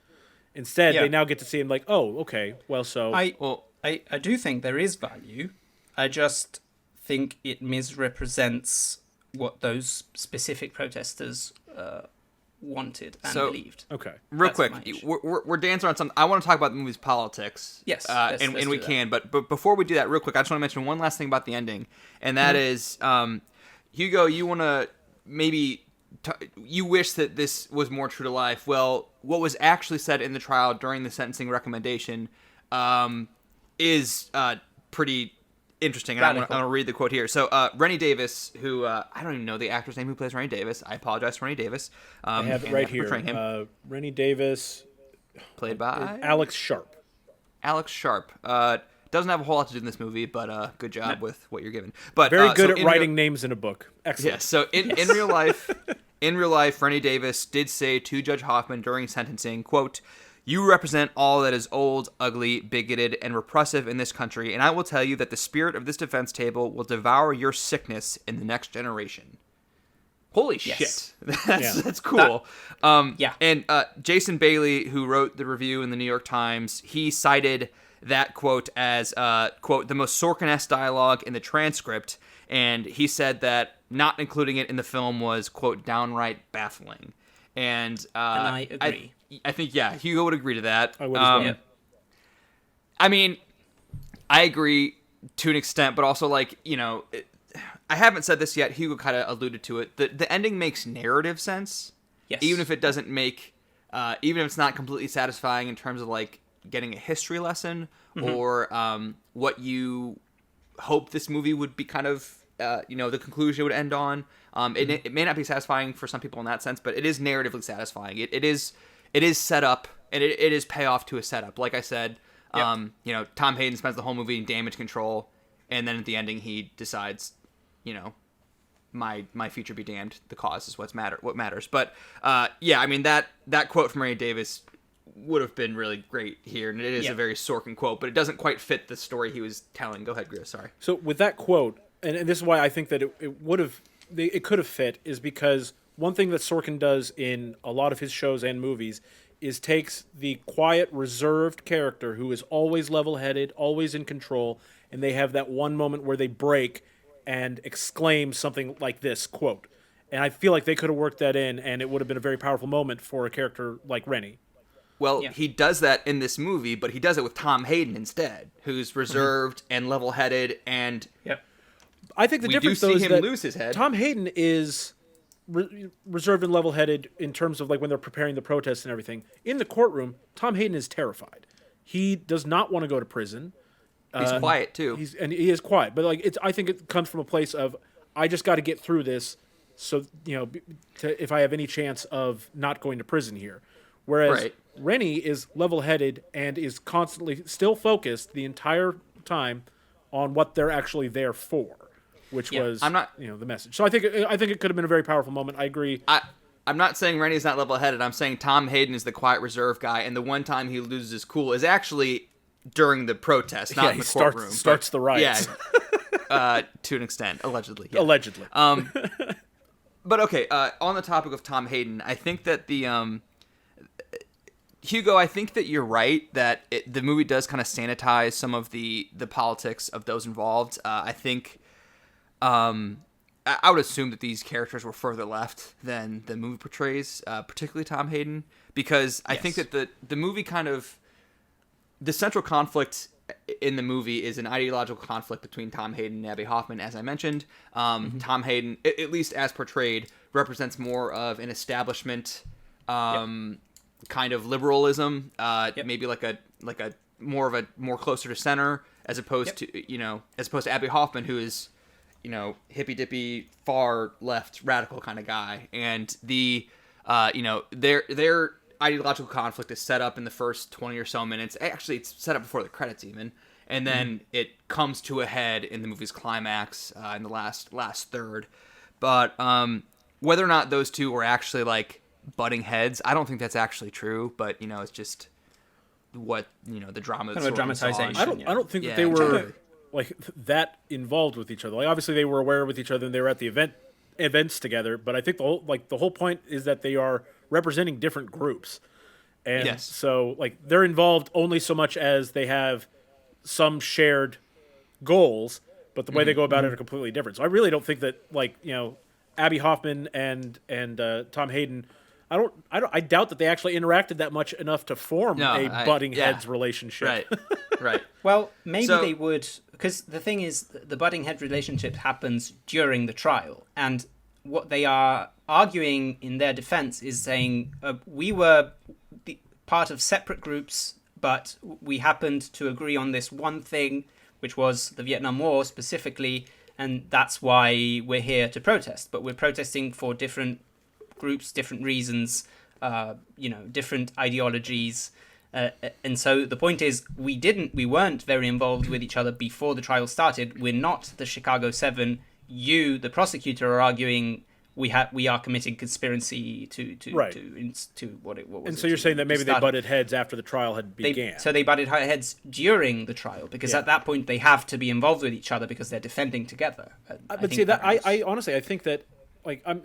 [SPEAKER 2] Instead,
[SPEAKER 3] Yeah.
[SPEAKER 2] they now get to see them like, oh, okay, well, so...
[SPEAKER 3] I do think there is value. I just think it misrepresents what those specific protesters wanted and believed.
[SPEAKER 2] Okay.
[SPEAKER 1] Real
[SPEAKER 3] That's
[SPEAKER 1] quick,
[SPEAKER 3] my issue.
[SPEAKER 1] we're dancing on something. I want to talk about the movie's politics.
[SPEAKER 3] Yes,
[SPEAKER 1] and
[SPEAKER 3] let's
[SPEAKER 1] we
[SPEAKER 3] do that.
[SPEAKER 1] can. But before we do that, real quick, I just want to mention one last thing about the ending, and that is, Hugo, you want to maybe you wish that this was more true to life. Well, what was actually said in the trial during the sentencing recommendation is pretty interesting. And I'm going to read the quote here. So Rennie Davis, who I don't even know the actor's name who plays Rennie Davis. I apologize for Rennie Davis.
[SPEAKER 2] I have it right here.
[SPEAKER 1] Him.
[SPEAKER 2] Rennie Davis,
[SPEAKER 1] Played by
[SPEAKER 2] Alex Sharp.
[SPEAKER 1] Alex Sharp. Doesn't have a whole lot to do in this movie, but good job with what you're given. But
[SPEAKER 2] Very good
[SPEAKER 1] so
[SPEAKER 2] at writing names in a book. Excellent.
[SPEAKER 1] Yes. So in real life, Rennie Davis did say to Judge Hoffman during sentencing, quote, "You represent all that is old, ugly, bigoted, and repressive in this country, and I will tell you that the spirit of this defense table will devour your sickness in the next generation." Holy shit. That's cool.
[SPEAKER 3] Yeah.
[SPEAKER 1] And Jason Bailey, who wrote the review in the New York Times, he cited that quote as, quote, the most Sorkin-esque dialogue in the transcript, and he said that not including it in the film was, quote, downright baffling. And
[SPEAKER 3] I agree.
[SPEAKER 1] I think, Hugo would agree to that.
[SPEAKER 2] I would as well.
[SPEAKER 3] Yeah.
[SPEAKER 1] I mean, I agree to an extent, but also, like, I haven't said this yet. Hugo kind of alluded to it. The ending makes narrative sense,
[SPEAKER 3] Yes.
[SPEAKER 1] even if it doesn't make, even if it's not completely satisfying in terms of like getting a history lesson or what you hope this movie would be kind of, the conclusion it would end on. It may not be satisfying for some people in that sense, but it is narratively satisfying. It is set up and it is payoff to a setup. Like I said, Tom Hayden spends the whole movie in damage control, and then at the ending he decides, my future be damned. The cause is what matters. But I mean that quote from Ray Davis would have been really great here, and it is a very Sorkin quote, but it doesn't quite fit the story he was telling. Go ahead, Griff. Sorry.
[SPEAKER 2] So with that quote, and this is why I think that it could have fit, is because one thing that Sorkin does in a lot of his shows and movies is takes the quiet, reserved character who is always level-headed, always in control, and they have that one moment where they break and exclaim something like this quote. And I feel like they could have worked that in, and it would have been a very powerful moment for a character like Rennie.
[SPEAKER 1] Well, he does that in this movie, but he does it with Tom Hayden instead, who's reserved and level-headed, and
[SPEAKER 2] I think the
[SPEAKER 1] we do
[SPEAKER 2] difference
[SPEAKER 1] see
[SPEAKER 2] though is
[SPEAKER 1] him
[SPEAKER 2] that
[SPEAKER 1] lose his head.
[SPEAKER 2] Tom Hayden is reserved and level-headed in terms of like when they're preparing the protests and everything. In the courtroom, Tom Hayden is terrified. He does not want to go to prison.
[SPEAKER 1] He's quiet too.
[SPEAKER 2] He is quiet, but like I think it comes from a place of I just got to get through this, so if I have any chance of not going to prison here. Whereas Rennie is level-headed and is constantly still focused the entire time on what they're actually there for, which was the message. So I think it could have been a very powerful moment. I agree.
[SPEAKER 1] I'm not saying Rennie's not level-headed. I'm saying Tom Hayden is the quiet, reserved guy, and the one time he loses his cool is actually during the protest, not in the courtroom.
[SPEAKER 2] Starts the riots.
[SPEAKER 1] Yeah, to an extent, allegedly. Yeah.
[SPEAKER 2] Allegedly.
[SPEAKER 1] But okay, on the topic of Tom Hayden, I think that the Hugo, I think that you're right that the movie does kind of sanitize some of the politics of those involved. I think I would assume that these characters were further left than the movie portrays, particularly Tom Hayden, because I think that the movie kind of the central conflict in the movie is an ideological conflict between Tom Hayden and Abby Hoffman, as I mentioned. Tom Hayden, at least as portrayed, represents more of an establishment kind of liberalism, maybe like a more closer to center, as opposed to Abby Hoffman, who is hippy dippy far left radical kind of guy. And the their ideological conflict is set up in the first 20 or so minutes. Actually, it's set up before the credits even. And then it comes to a head in the movie's climax in the last third. But whether or not those two were actually like butting heads, I don't think that's actually true. But it's just what the drama.
[SPEAKER 3] Kind of a dramatization.
[SPEAKER 2] I don't think that they were like that involved with each other. Like obviously they were aware with each other and they were at the events together. But I think the whole point is that they are representing different groups, and so like they're involved only so much as they have some shared goals, but the way they go about it are completely different. So I really don't think that Abby Hoffman and Tom Hayden, I doubt that they actually interacted that much enough to form butting heads relationship.
[SPEAKER 1] Right.
[SPEAKER 3] Well, maybe they would, because the thing is, the butting head relationship happens during the trial, and what they are arguing in their defense is saying we were part of separate groups, but we happened to agree on this one thing, which was the Vietnam War specifically, and that's why we're here to protest. But we're protesting for different groups, different reasons, different ideologies. And so the point is, we weren't very involved with each other before the trial started. We're not the Chicago 7. You, the prosecutor, are arguing we are committing conspiracy to what was.
[SPEAKER 2] And so you're saying that maybe they butted heads after the trial had began.
[SPEAKER 3] So they butted heads during the trial because at that point they have to be involved with each other because they're defending together.
[SPEAKER 2] I honestly I think that like I'm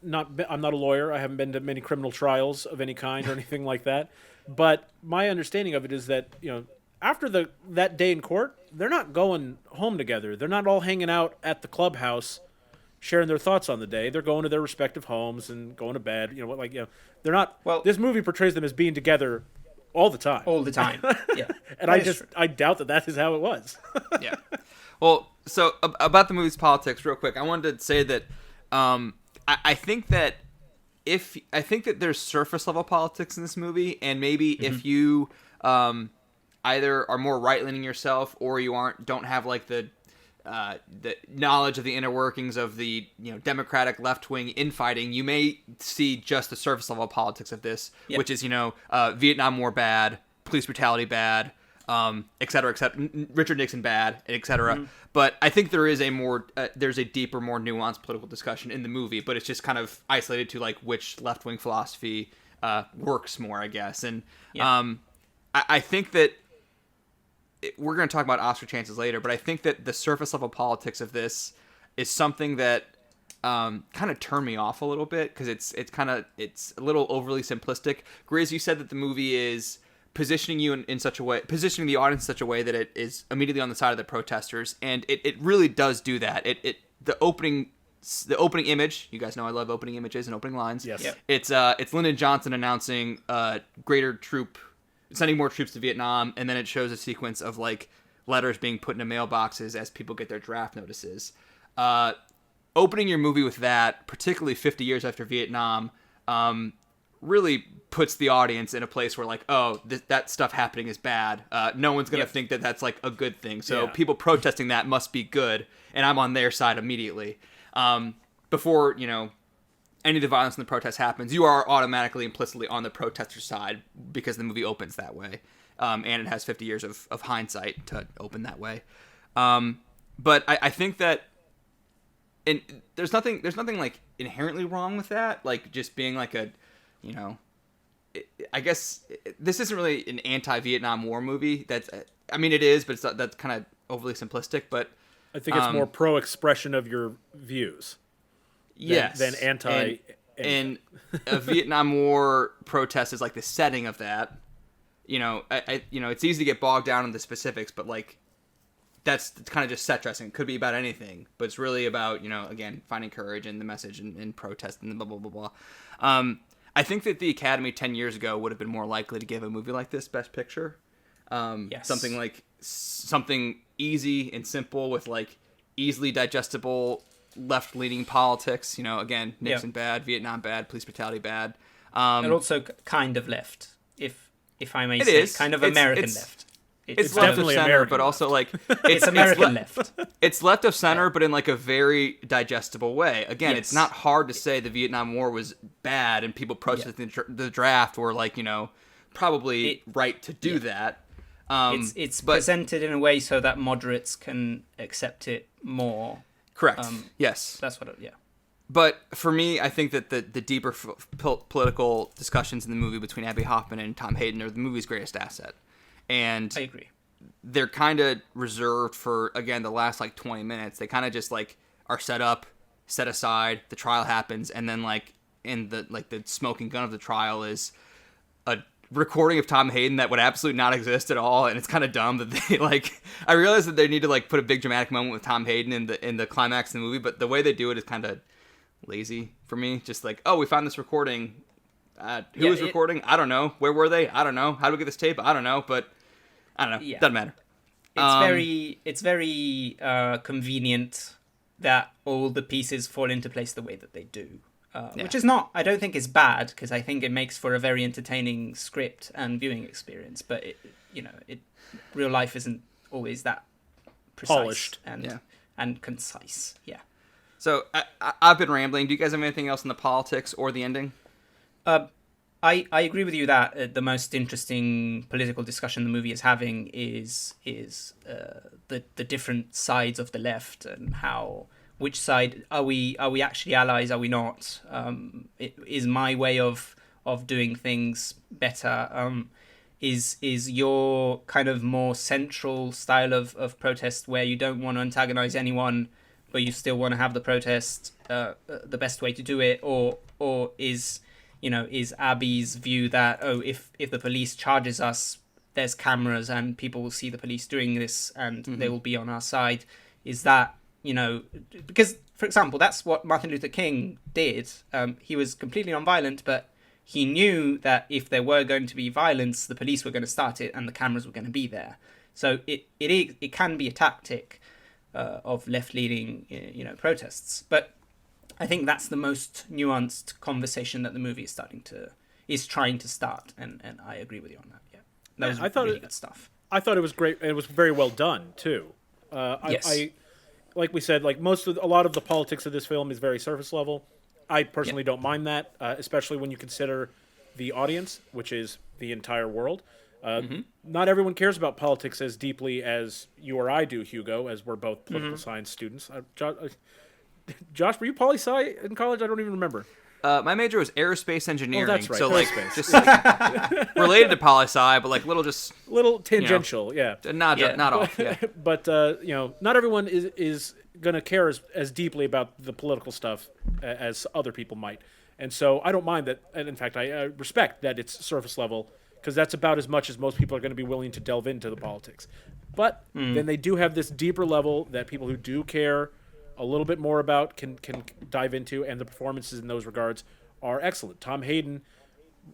[SPEAKER 2] not a lawyer. I haven't been to many criminal trials of any kind or anything like that. But my understanding of it is that after that day in court, they're not going home together. They're not all hanging out at the clubhouse, sharing their thoughts on the day. They're going to their respective homes and going to bed. They're not. Well, this movie portrays them as being together all the time.
[SPEAKER 3] All the time. Yeah.
[SPEAKER 2] And I doubt that is how it was.
[SPEAKER 1] Yeah. Well, so about the movie's politics, real quick, I wanted to say that I think that there's surface level politics in this movie, and maybe if you either are more right leaning yourself or you don't have like the knowledge of the inner workings of the Democratic left wing infighting, you may see just the surface level politics of this, which is Vietnam War bad, police brutality bad, et cetera, Richard Nixon bad, et cetera. But I think there is there's a deeper, more nuanced political discussion in the movie, but it's just kind of isolated to like which left wing philosophy works more, I guess. And I think that we're going to talk about Oscar chances later, but I think that the surface level politics of this is something that kind of turned me off a little bit because it's a little overly simplistic. Grizz, you said that the movie is positioning the audience in such a way that it is immediately on the side of the protesters, and it really does do that. The opening image, you guys know I love opening images and opening lines.
[SPEAKER 2] Yes.
[SPEAKER 3] Yep.
[SPEAKER 1] It's Lyndon Johnson announcing sending more troops to Vietnam, and then it shows a sequence of like letters being put into mailboxes as people get their draft notices. Opening your movie with that, particularly 50 years after Vietnam, really puts the audience in a place where like, that stuff happening is bad. No one's going to think that that's like a good thing. So people protesting that must be good, and I'm on their side immediately. Before, any of the violence in the protest happens, you are automatically implicitly on the protester side because the movie opens that way. And it has 50 years of hindsight to open that way. But I think that there's nothing like inherently wrong with that. Like just being like I guess this isn't really an anti-Vietnam War movie. It is, but that's kind of overly simplistic. But
[SPEAKER 2] I think it's more pro-expression of your views. Than anti.
[SPEAKER 1] And a Vietnam War protest is like the setting of that. It's easy to get bogged down in the specifics, but like that's kind of just set dressing. It could be about anything, but it's really about again finding courage and the message and protest and blah blah blah blah. I think that the Academy 10 years ago would have been more likely to give a movie like this Best Picture.
[SPEAKER 3] Yes.
[SPEAKER 1] Something easy and simple with like easily digestible left-leaning politics. Again, Nixon bad, Vietnam bad, police brutality bad.
[SPEAKER 3] And also kind of left, if I may say, kind of American left.
[SPEAKER 1] It's left of
[SPEAKER 2] definitely
[SPEAKER 1] center,
[SPEAKER 2] American
[SPEAKER 1] but also like
[SPEAKER 3] it's American left.
[SPEAKER 1] It's left of center, but in like a very digestible way. Again, it's not hard to say the Vietnam War was bad and people protesting the draft were like, probably right to do that.
[SPEAKER 3] It's presented in a way so that moderates can accept it more.
[SPEAKER 1] Correct. Yes.
[SPEAKER 3] That's what.
[SPEAKER 1] But for me, I think that the deeper political discussions in the movie between Abby Hoffman and Tom Hayden are the movie's greatest asset. And
[SPEAKER 3] I agree.
[SPEAKER 1] They're kind of reserved for, again, the last like 20 minutes. They kind of just like are set up, set aside, the trial happens, and then like in the smoking gun of the trial is a recording of Tom Hayden that would absolutely not exist at all, and it's kind of dumb that they like. I realize that they need to like put a big dramatic moment with Tom Hayden in the climax of the movie, but the way they do it is kind of lazy for me. Just like, oh, we found this recording. Who was recording? I don't know. Where were they? I don't know. How do we get this tape? I don't know. But I don't know.
[SPEAKER 3] Yeah.
[SPEAKER 1] Doesn't matter.
[SPEAKER 3] It's very convenient that all the pieces fall into place the way that they do. Which is not, I don't think is bad, because I think it makes for a very entertaining script and viewing experience. But real life isn't always that precise
[SPEAKER 2] polished
[SPEAKER 3] and concise. Yeah.
[SPEAKER 1] So I've been rambling. Do you guys have anything else on the politics or the ending?
[SPEAKER 3] I agree with you that the most interesting political discussion the movie is having is the different sides of the left and which side are we actually allies, are we not? Is my way of doing things better? Is your kind of more central style of protest where you don't want to antagonize anyone but you still want to have the protest the best way to do it, or is Abby's view that, if the police charges us, there's cameras and people will see the police doing this and they will be on our side? Is that, because, for example, that's what Martin Luther King did. He was completely nonviolent, but he knew that if there were going to be violence, the police were going to start it and the cameras were going to be there. So it can be a tactic of left-leaning, protests. But I think that's the most nuanced conversation that the movie is trying to start, and I agree with you on that. Yeah, that was really good stuff.
[SPEAKER 2] I thought it was great, and it was very well done too.
[SPEAKER 3] Yes.
[SPEAKER 2] I like we said, like a lot of the politics of this film is very surface level. I personally don't mind that, especially when you consider the audience, which is the entire world. Not everyone cares about politics as deeply as you or I do, Hugo, as we're both political science students. Josh, were you poli-sci in college? I don't even remember.
[SPEAKER 1] My major was aerospace engineering.
[SPEAKER 2] Oh, that's right.
[SPEAKER 1] So
[SPEAKER 2] aerospace.
[SPEAKER 1] just like, related to poli-sci, but like little
[SPEAKER 2] tangential, yeah.
[SPEAKER 1] Not off. Yeah.
[SPEAKER 2] But not everyone is gonna care as deeply about the political stuff as other people might, and so I don't mind that. And in fact, I respect that it's surface level, because that's about as much as most people are going to be willing to delve into the politics. But then they do have this deeper level that people who do care a little bit more about can dive into, and the performances in those regards are excellent. Tom Hayden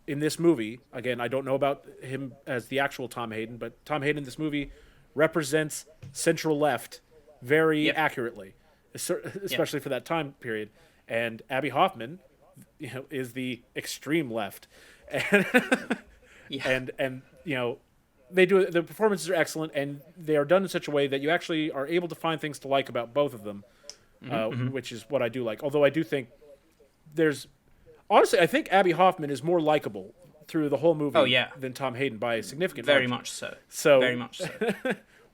[SPEAKER 2] in this movie, again, I don't know about him as the actual Tom Hayden, but Tom Hayden in this movie represents central left very accurately, especially for that time period. And Abby Hoffman, is the extreme left, and and they do the performances are excellent, and they are done in such a way that you actually are able to find things to like about both of them, which is what I do like. Although I do think I think Abby Hoffman is more likable through the whole movie than Tom Hayden by a significant
[SPEAKER 3] very
[SPEAKER 2] margin.
[SPEAKER 3] much so. Very much so.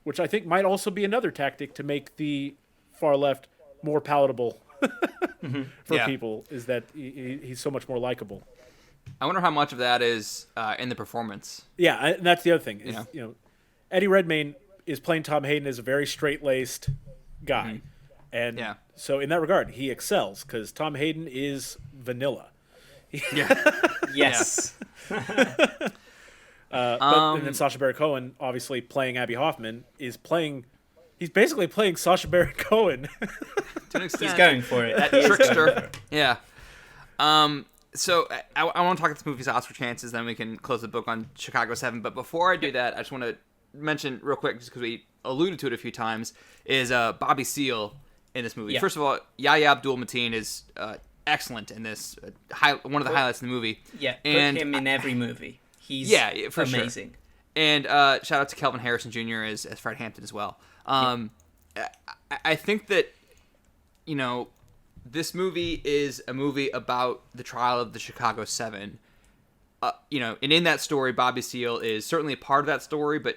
[SPEAKER 2] Which I think might also be another tactic to make the far left more palatable for people, is that he's so much more likable.
[SPEAKER 1] I wonder how much of that is in the performance.
[SPEAKER 2] Yeah, and that's the other thing. Eddie Redmayne is playing Tom Hayden as a very straight-laced guy. And so in that regard, he excels, because Tom Hayden is vanilla.
[SPEAKER 3] Yes.
[SPEAKER 2] And then Sacha Baron Cohen, obviously playing Abby Hoffman, he's basically playing Sacha Baron Cohen.
[SPEAKER 3] He's going for it.
[SPEAKER 1] That trickster. Yeah. So I want to talk about this movie's Oscar chances, then we can close the book on Chicago 7. But before I do that, I just want to mention real quick, just because we alluded to it a few times, is Bobby Seale in this movie. First of all, Yahya Abdul-Mateen is excellent in this. One of the highlights in the movie.
[SPEAKER 3] Yeah, put him in every movie. He's
[SPEAKER 1] for
[SPEAKER 3] amazing.
[SPEAKER 1] Sure. And shout out to Kelvin Harrison Jr. as Fred Hampton as well. I think that, this movie is a movie about the trial of the Chicago 7. And in that story, Bobby Seale is certainly a part of that story, but,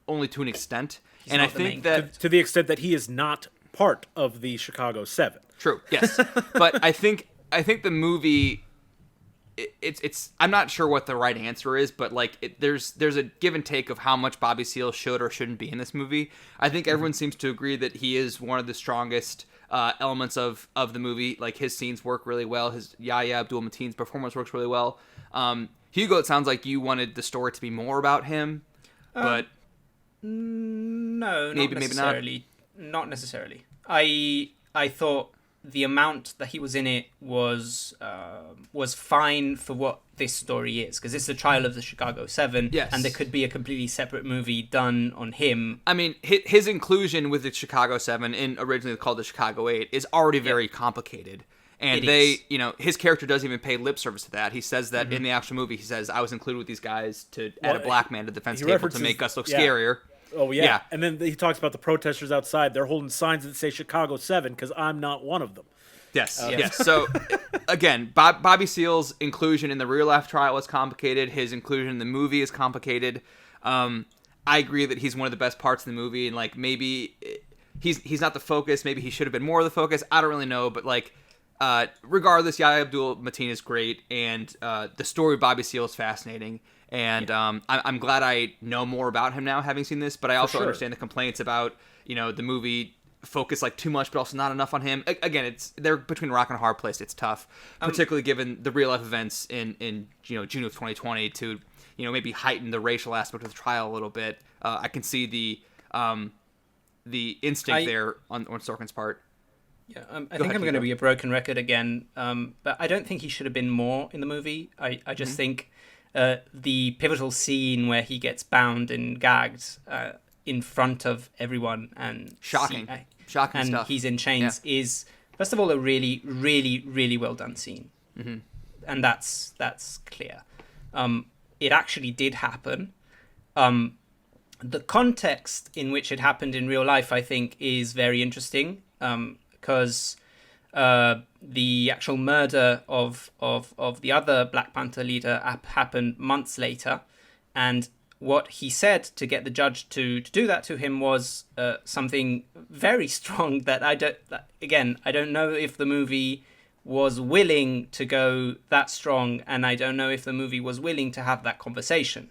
[SPEAKER 1] only to an extent.
[SPEAKER 3] He's
[SPEAKER 1] and I
[SPEAKER 3] not the
[SPEAKER 1] think
[SPEAKER 3] main-
[SPEAKER 1] that...
[SPEAKER 2] To the extent that he is not part of the Chicago 7.
[SPEAKER 1] True, yes. But I think the movie... It's I'm not sure what the right answer is, but there's a give and take of how much Bobby Seale should or shouldn't be in this movie. I think everyone seems to agree that he is one of the strongest elements of the movie. Like, his scenes work really well. His Yahya Abdul-Mateen's performance works really well. Hugo, it sounds like you wanted the story to be more about him, but
[SPEAKER 3] no,
[SPEAKER 1] maybe
[SPEAKER 3] not necessarily. Not necessarily. I thought the amount that he was in it was fine for what this story is, because it's the trial of the Chicago 7,
[SPEAKER 1] yes.
[SPEAKER 3] And there could be a completely separate movie done on him.
[SPEAKER 1] I mean, his inclusion with the Chicago 7, in originally called the Chicago 8, is already very complicated. And his character doesn't even pay lip service to that. He says that in the actual movie, he says, I was included with these guys to add a black man to the defense table to make us look scarier.
[SPEAKER 2] Oh, yeah. And then he talks about the protesters outside. They're holding signs that say Chicago 7 because I'm not one of them.
[SPEAKER 1] Yes, yes. So, again, Bobby Seale's inclusion in the real-life trial is complicated. His inclusion in the movie is complicated. I agree that he's one of the best parts of the movie, and, maybe he's not the focus. Maybe he should have been more of the focus. I don't really know, but, regardless, Yahya Abdul-Mateen is great, and the story of Bobby Seale is fascinating. And I'm glad I know more about him now, having seen this. But I also understand the complaints about the movie focus too much, but also not enough on him. Again, they're between a rock and a hard place. It's tough, particularly given the real life events in June of 2020 to maybe heighten the racial aspect of the trial a little bit. I can see the instinct there on Sorkin's part.
[SPEAKER 3] Yeah, I think I'm going to be a broken record again, but I don't think he should have been more in the movie. I just think the pivotal scene where he gets bound and gagged in front of everyone and
[SPEAKER 1] shocking
[SPEAKER 3] and
[SPEAKER 1] stuff.
[SPEAKER 3] He's in chains is, first of all, a really, really, really well done scene, and that's clear. It actually did happen. The context in which it happened in real life, I think, is very interesting. Because the actual murder of the other Black Panther leader happened months later, and what he said to get the judge to do that to him was something very strong that I don't know if the movie was willing to go that strong, and I don't know if the movie was willing to have that conversation.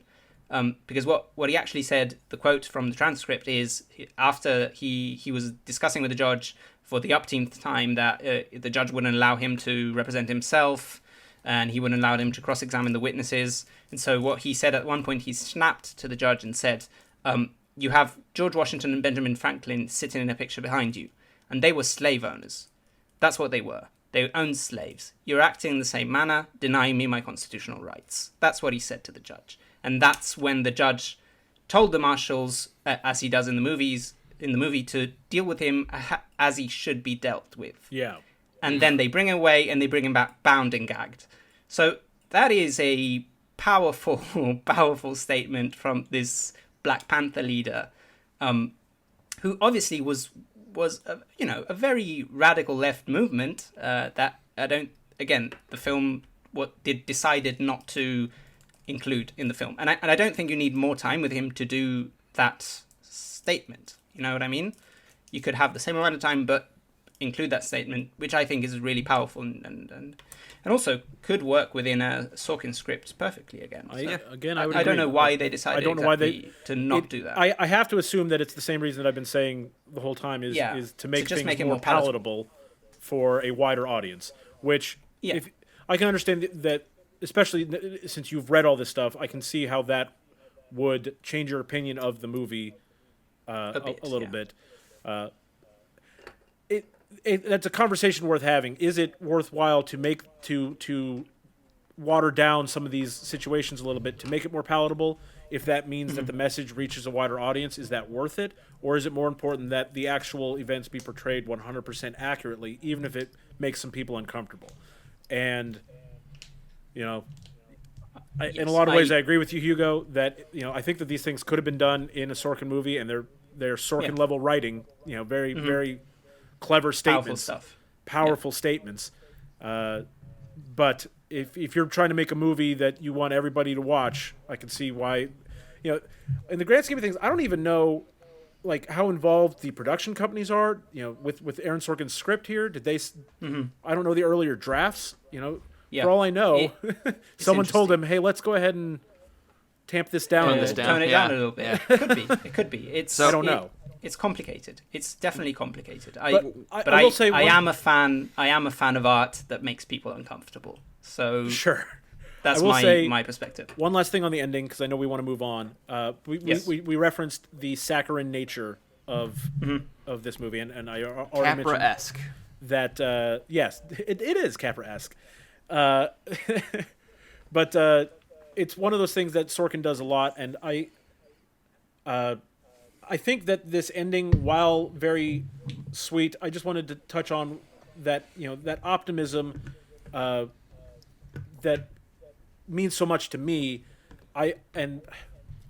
[SPEAKER 3] Because what he actually said, the quote from the transcript is, after he was discussing with the judge for the upteenth time that the judge wouldn't allow him to represent himself, and he wouldn't allow him to cross-examine the witnesses. And so what he said at one point, he snapped to the judge and said, you have George Washington and Benjamin Franklin sitting in a picture behind you, and they were slave owners. That's what they were. They owned slaves. You're acting in the same manner, denying me my constitutional rights. That's what he said to the judge. And that's when the judge told the marshals, as he does in the movie, to deal with him as he should be dealt with.
[SPEAKER 2] Yeah.
[SPEAKER 3] And then they bring him away, and they bring him back bound and gagged. So that is a powerful, powerful statement from this Black Panther leader, who obviously was a very radical left movement that the film decided not to include in the film, and I don't think you need more time with him to do that statement. You know what I mean? You could have the same amount of time, but include that statement, which I think is really powerful and also could work within a Sorkin script perfectly. Again, I don't know why they decided to not do that.
[SPEAKER 2] I have to assume that it's the same reason that I've been saying the whole time is to make things more palatable for a wider audience. Which, if I can understand that, especially since you've read all this stuff, I can see how that would change your opinion of the movie a little bit. That's a conversation worth having. Is it worthwhile to water down some of these situations a little bit to make it more palatable? If that means that the message reaches a wider audience, is that worth it? Or is it more important that the actual events be portrayed 100% accurately, even if it makes some people uncomfortable? And in a lot of ways, I agree with you, Hugo. That I think that these things could have been done in a Sorkin movie, and they're Sorkin level writing. Very very clever statements, powerful statements. But if you're trying to make a movie that you want everybody to watch, I can see why. In the grand scheme of things, I don't even know like how involved the production companies are. With Aaron Sorkin's script here, did they? I don't know the earlier drafts. For all I know, someone told him, "Hey, let's go ahead and tamp this down.
[SPEAKER 3] Tone it down a little bit." It could be. I
[SPEAKER 2] don't know.
[SPEAKER 3] It's complicated. It's definitely complicated.
[SPEAKER 2] I will say
[SPEAKER 3] I am a fan. I am a fan of art that makes people uncomfortable. So
[SPEAKER 2] sure.
[SPEAKER 3] That's my perspective.
[SPEAKER 2] One last thing on the ending, because I know we want to move on. We referenced the saccharine nature of this movie, and I already
[SPEAKER 1] Capra-esque.
[SPEAKER 2] mentioned that. Yes, it is Capra-esque, but it's one of those things that Sorkin does a lot, and I think that this ending, while very sweet, I just wanted to touch on that that optimism that means so much to me. I'm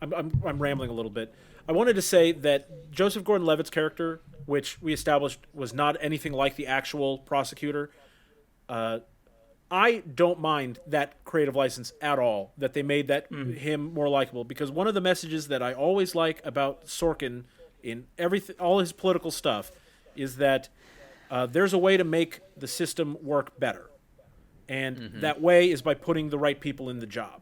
[SPEAKER 2] rambling a little bit. I wanted to say that Joseph Gordon-Levitt's character, which we established was not anything like the actual prosecutor, I don't mind that creative license at all, that they made that him more likable, because one of the messages that I always like about Sorkin in all his political stuff is that there's a way to make the system work better. And that way is by putting the right people in the job.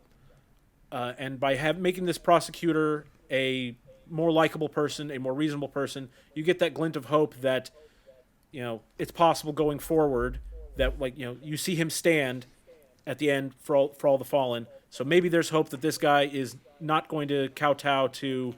[SPEAKER 2] And by making this prosecutor a more likable person, a more reasonable person, you get that glint of hope that, it's possible going forward, that you see him stand at the end for all the fallen. So maybe there's hope that this guy is not going to kowtow to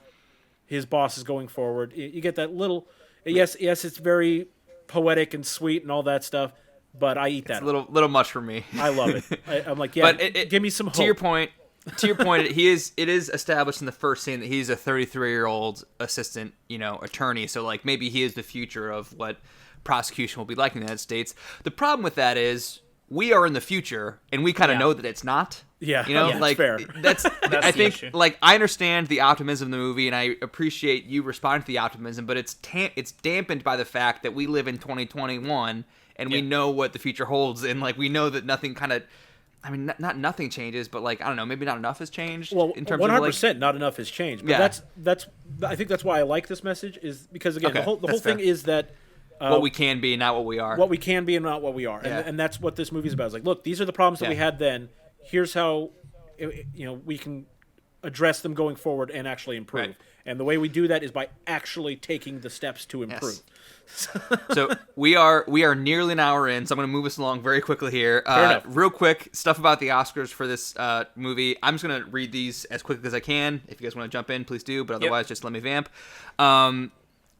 [SPEAKER 2] his bosses going forward. You get that little, yes, it's very poetic and sweet and all that stuff, but I eat that.
[SPEAKER 1] It's a little much for me.
[SPEAKER 2] I love it. I'm like, yeah, but give me some hope.
[SPEAKER 1] To your point, it is established in the first scene that he's a 33-year-old assistant, attorney. So like maybe he is the future of what prosecution will be like in the United States. The problem with that is we are in the future and we kind of know that it's not.
[SPEAKER 2] Yeah,
[SPEAKER 1] like
[SPEAKER 2] fair.
[SPEAKER 1] That's I think issue. Like I understand the optimism in the movie and I appreciate you responding to the optimism, but it's dampened by the fact that we live in 2021 and we know what the future holds, and like we know that nothing kind of, I mean, not nothing changes, but like I don't know, maybe not enough has changed.
[SPEAKER 2] Well,
[SPEAKER 1] in terms
[SPEAKER 2] 100%
[SPEAKER 1] of
[SPEAKER 2] not enough has changed. But that's I think that's why I like this message, is because again the whole thing is that
[SPEAKER 1] what we can be, not what we are.
[SPEAKER 2] What we can be and not what we are, and that's what this movie's about. It's like, look, these are the problems that we had then. Here's how we can address them going forward and actually improve. Right. And the way we do that is by actually taking the steps to improve. Yes.
[SPEAKER 1] So we are nearly an hour in, so I'm going to move us along very quickly here. Real quick, stuff about the Oscars for this movie. I'm just going to read these as quickly as I can. If you guys want to jump in, please do, but otherwise just let me vamp.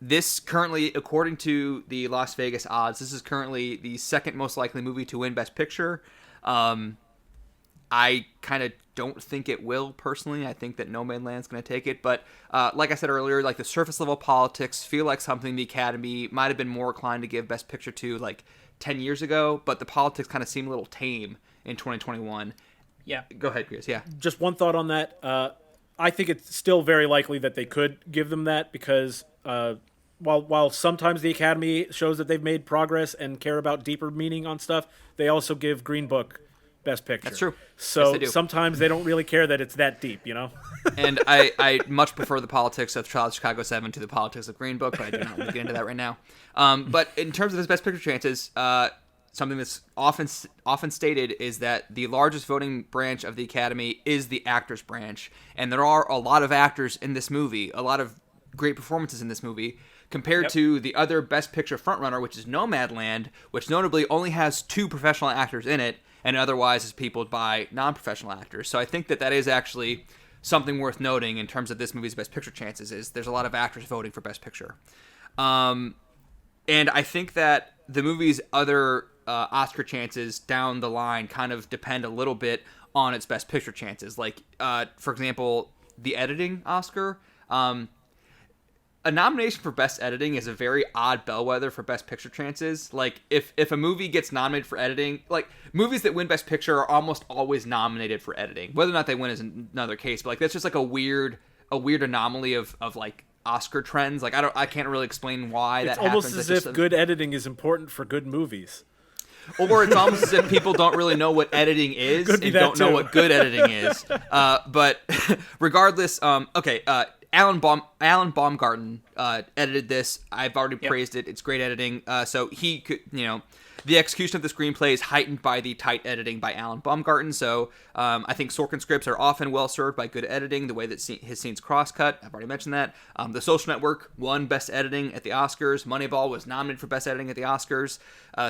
[SPEAKER 1] This currently, according to the Las Vegas odds, this is currently the second most likely movie to win Best Picture. I kind of don't think it will, personally. I think that No Man's Land's going to take it. But like I said earlier, like the surface level politics feel like something the Academy might have been more inclined to give Best Picture to like 10 years ago. But the politics kind of seem a little tame in 2021.
[SPEAKER 3] Yeah.
[SPEAKER 1] Go ahead, Chris. Yeah.
[SPEAKER 2] Just one thought on that. I think it's still very likely that they could give them that, because while sometimes the Academy shows that they've made progress and care about deeper meaning on stuff, they also give Green Book Best Picture.
[SPEAKER 1] That's true.
[SPEAKER 2] So
[SPEAKER 1] yes,
[SPEAKER 2] sometimes they don't really care that it's that deep,
[SPEAKER 1] And I much prefer the politics of Trial of Chicago 7 to the politics of Green Book, but I do not want to get into that right now. But in terms of his Best Picture chances, something that's often stated is that the largest voting branch of the Academy is the actors branch. And there are a lot of actors in this movie, a lot of great performances in this movie, compared to the other Best Picture frontrunner, which is Nomadland, which notably only has 2 professional actors in it, and otherwise is peopled by non-professional actors. So I think that is actually something worth noting in terms of this movie's Best Picture chances, is there's a lot of actors voting for Best Picture. And I think that the movie's other Oscar chances down the line kind of depend a little bit on its Best Picture chances. Like, for example, the editing Oscar, a nomination for Best Editing is a very odd bellwether for Best Picture chances. Like, if a movie gets nominated for editing, like, movies that win Best Picture are almost always nominated for editing. Whether or not they win is another case, but, like, that's just, like, a weird anomaly of like, Oscar trends. Like, I can't really explain why that happens.
[SPEAKER 2] It's almost as if good editing is important for good movies.
[SPEAKER 1] Or it's almost as if people don't really know what editing is and don't know what good editing is. But regardless, Alan Baumgarten edited this. I've already praised it. It's great editing. So he could, the execution of the screenplay is heightened by the tight editing by Alan Baumgarten. So I think Sorkin scripts are often well served by good editing, the way that his scenes cross-cut. I've already mentioned that. The Social Network won Best Editing at the Oscars. Moneyball was nominated for Best Editing at the Oscars.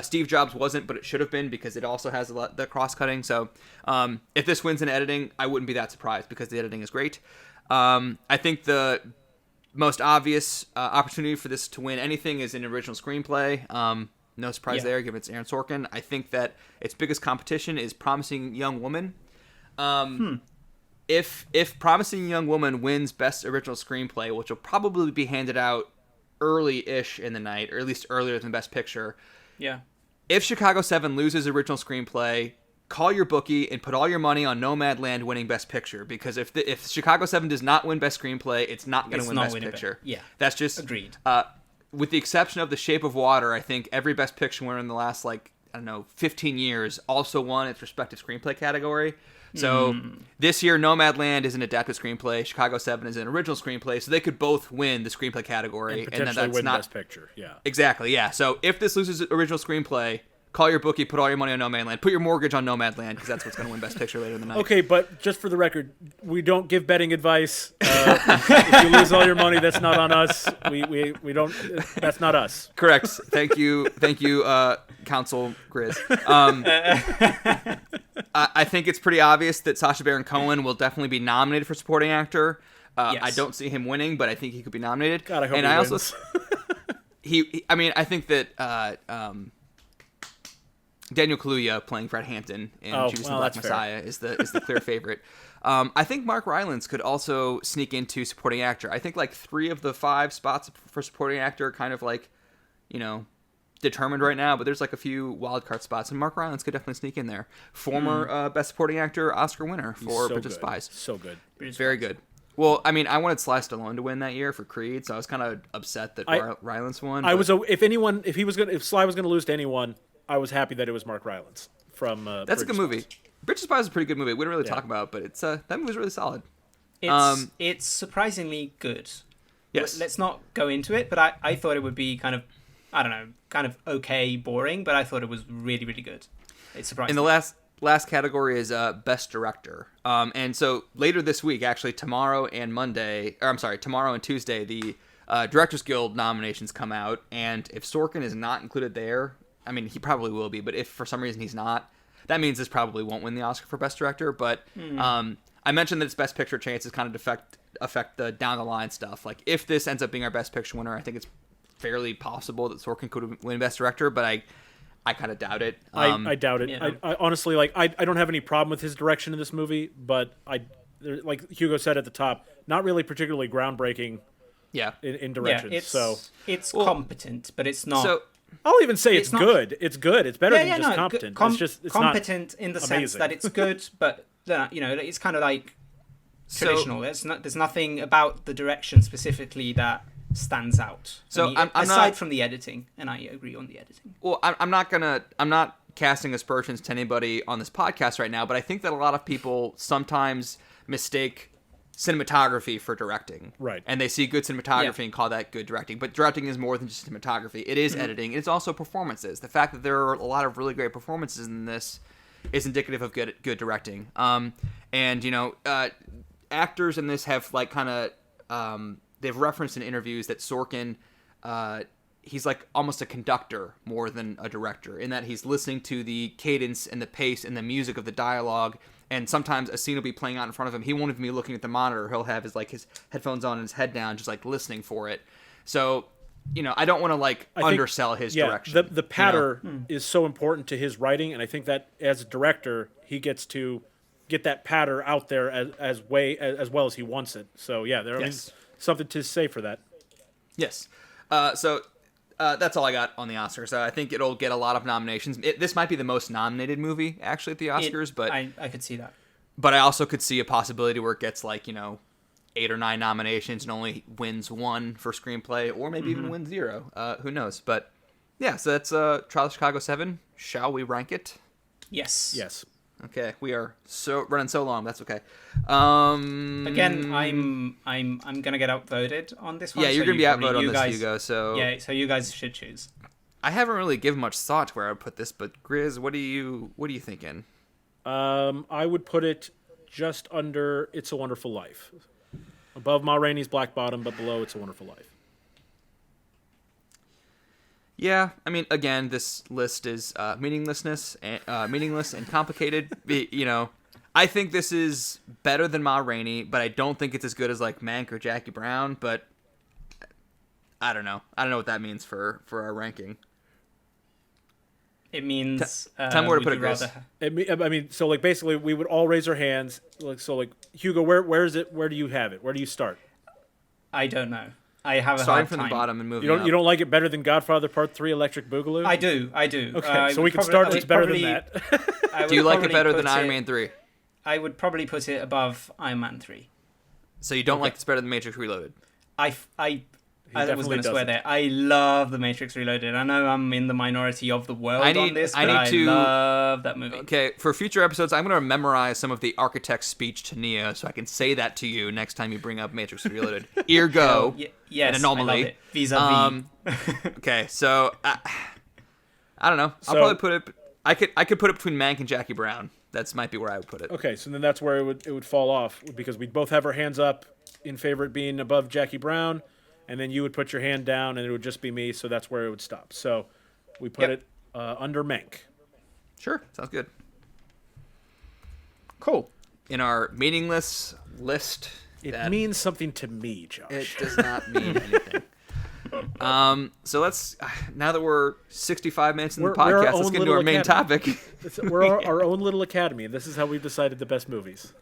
[SPEAKER 1] Steve Jobs wasn't, but it should have been because it also has the cross-cutting. So if this wins in editing, I wouldn't be that surprised because the editing is great. I think the most obvious opportunity for this to win anything is an original screenplay. No surprise there, given it's Aaron Sorkin. I think that its biggest competition is Promising Young Woman. If Promising Young Woman wins Best Original Screenplay, which will probably be handed out early-ish in the night, or at least earlier than Best Picture.
[SPEAKER 3] Yeah.
[SPEAKER 1] If Chicago 7 loses Original Screenplay, call your bookie and put all your money on Nomadland winning Best Picture, because if Chicago 7 does not win Best Screenplay, it's not going to win Best Picture.
[SPEAKER 3] Yeah,
[SPEAKER 1] that's just
[SPEAKER 3] agreed.
[SPEAKER 1] With the exception of The Shape of Water, I think every Best Picture winner in the last 15 years also won its respective screenplay category. So this year, Nomadland is an adapted screenplay. Chicago 7 is an original screenplay. So they could both win the screenplay category,
[SPEAKER 2] and potentially
[SPEAKER 1] that's
[SPEAKER 2] win
[SPEAKER 1] not
[SPEAKER 2] Best Picture. Yeah,
[SPEAKER 1] exactly. Yeah. So if this loses original screenplay, call your bookie, put all your money on Nomadland. Put your mortgage on Nomadland, because that's what's going to win Best Picture later in the night.
[SPEAKER 2] Okay, but just for the record, we don't give betting advice. If you lose all your money, that's not on us. We don't. That's not us.
[SPEAKER 1] Correct. Thank you, Counsel Grizz. I think it's pretty obvious that Sacha Baron Cohen will definitely be nominated for supporting actor. Yes. I don't see him winning, but I think he could be nominated.
[SPEAKER 2] God, I hope he wins.
[SPEAKER 1] Also, I think that. Daniel Kaluuya playing Fred Hampton in Judas and the Black Messiah is the clear favorite. I think Mark Rylance could also sneak into supporting actor. I think 3 of the 5 spots for supporting actor are kind of determined right now, but there's a few wildcard spots, and Mark Rylance could definitely sneak in there. Former Best Supporting Actor Oscar winner for Bridge of Spies.
[SPEAKER 2] So good.
[SPEAKER 1] Very good. Well, I wanted Sly Stallone to win that year for Creed, so I was kind of upset that Rylance won.
[SPEAKER 2] If Sly was going to lose to anyone, I was happy that it was Mark Rylance from.
[SPEAKER 1] That's a good movie. Bridge of Spies is a pretty good movie. We didn't really talk about it, but it's that movie was really solid.
[SPEAKER 3] It's surprisingly good.
[SPEAKER 1] Yes.
[SPEAKER 3] Let's not go into it, but I thought it would be kind of okay, boring, but I thought it was really, really good. It surprised me.
[SPEAKER 1] And the last category is Best Director. And so later this week, actually tomorrow and Tuesday, the Directors Guild nominations come out, and if Sorkin is not included there, he probably will be, but if for some reason he's not, that means this probably won't win the Oscar for Best Director. But I mentioned that its Best Picture chances kind of affect the down the line stuff. If this ends up being our Best Picture winner, I think it's fairly possible that Sorkin could win Best Director, but I kind of doubt it.
[SPEAKER 2] I doubt it.
[SPEAKER 3] Yeah.
[SPEAKER 2] I honestly, I don't have any problem with his direction in this movie, but like Hugo said at the top, not really particularly groundbreaking.
[SPEAKER 1] Yeah.
[SPEAKER 2] In direction.
[SPEAKER 3] It's competent, but it's not.
[SPEAKER 2] So I'll even say it's good. It's good. It's better than just competent. It's
[SPEAKER 3] competent in the
[SPEAKER 2] amazing.
[SPEAKER 3] sense that it's good, but it's kind of traditional. There's nothing about the direction specifically that stands out.
[SPEAKER 1] So
[SPEAKER 3] aside from the editing, and I agree on the editing.
[SPEAKER 1] Well, I'm not casting aspersions to anybody on this podcast right now, but I think that a lot of people sometimes mistake cinematography for directing.
[SPEAKER 2] Right.
[SPEAKER 1] And they see good cinematography and call that good directing. But directing is more than just cinematography. It is editing. It's also performances. The fact that there are a lot of really great performances in this is indicative of good directing. Actors in this have they've referenced in interviews that Sorkin, he's almost a conductor more than a director, in that he's listening to the cadence and the pace and the music of the dialogue. And sometimes a scene will be playing out in front of him. He won't even be looking at the monitor. He'll have his headphones on and his head down, just listening for it. So, I don't want to undersell his direction.
[SPEAKER 2] The patter is so important to his writing, and I think that as a director, he gets to get that patter out there as well as he wants it. So yeah, there's something to say for that.
[SPEAKER 1] Yes. So that's all I got on the Oscars. I think it'll get a lot of nominations. This might be the most nominated movie actually at the Oscars, but
[SPEAKER 3] I could see that.
[SPEAKER 1] But I also could see a possibility where it gets 8 or 9 nominations and only wins 1 for screenplay, or maybe even wins 0. Who knows? But yeah, so that's Trial of Chicago 7. Shall we rank it?
[SPEAKER 3] Yes.
[SPEAKER 2] Yes.
[SPEAKER 1] Okay, we are running so long. That's okay.
[SPEAKER 3] Again, I'm gonna get outvoted on this one.
[SPEAKER 1] Yeah, you're
[SPEAKER 3] so
[SPEAKER 1] gonna be outvoted on this,
[SPEAKER 3] guys,
[SPEAKER 1] Hugo. So
[SPEAKER 3] yeah, so you guys should choose.
[SPEAKER 1] I haven't really given much thought to where I would put this, but Grizz, what are you thinking?
[SPEAKER 2] I would put it just under It's a Wonderful Life. Above Ma Rainey's Black Bottom, but below It's a Wonderful Life.
[SPEAKER 1] Yeah, I mean, again, this list is meaningless and complicated. I think this is better than Ma Rainey, but I don't think it's as good as Mank or Jackie Brown. But I don't know. I don't know what that means for our ranking.
[SPEAKER 3] It means
[SPEAKER 1] tell me where to put it, Chris.
[SPEAKER 2] So basically, we would all raise our hands. Hugo, where is it? Where do you have it? Where do you start?
[SPEAKER 3] I don't know. I have a
[SPEAKER 1] Starting
[SPEAKER 3] hard
[SPEAKER 1] from
[SPEAKER 3] time.
[SPEAKER 1] the bottom and moving
[SPEAKER 2] You don't.
[SPEAKER 1] up.
[SPEAKER 2] You don't like it better than Godfather Part 3: Electric Boogaloo?
[SPEAKER 3] I do.
[SPEAKER 2] Okay, so we can start. It's better than that.
[SPEAKER 1] Do you like it better than Iron Man 3?
[SPEAKER 3] I would probably put it above Iron Man 3.
[SPEAKER 1] So you don't like this better than Matrix Reloaded?
[SPEAKER 3] I was going to swear there. I love The Matrix Reloaded. I know I'm in the minority of the world on this, but I love that movie.
[SPEAKER 1] Okay, for future episodes, I'm going to memorize some of the architect's speech to Neo so I can say that to you next time you bring up Matrix Reloaded. Ergo,
[SPEAKER 3] yes,
[SPEAKER 1] an anomaly.
[SPEAKER 3] I love it. Vis-a-vis.
[SPEAKER 1] Okay, so I don't know. I'll probably put it. I could put it between Mank and Jackie Brown. That might be where I would put it.
[SPEAKER 2] Okay, so then that's where it would fall off, because we'd both have our hands up in favor of being above Jackie Brown, and then you would put your hand down, and it would just be me, so that's where it would stop. So we put it under Mank.
[SPEAKER 1] Sure, sounds good.
[SPEAKER 3] Cool.
[SPEAKER 1] In our meaningless list,
[SPEAKER 2] It means something to me, Josh.
[SPEAKER 1] it does not mean anything. So let's, now that we're 65 minutes in the podcast, let's get into our main topic.
[SPEAKER 2] We're our own little academy, and this is how we've decided the best movies.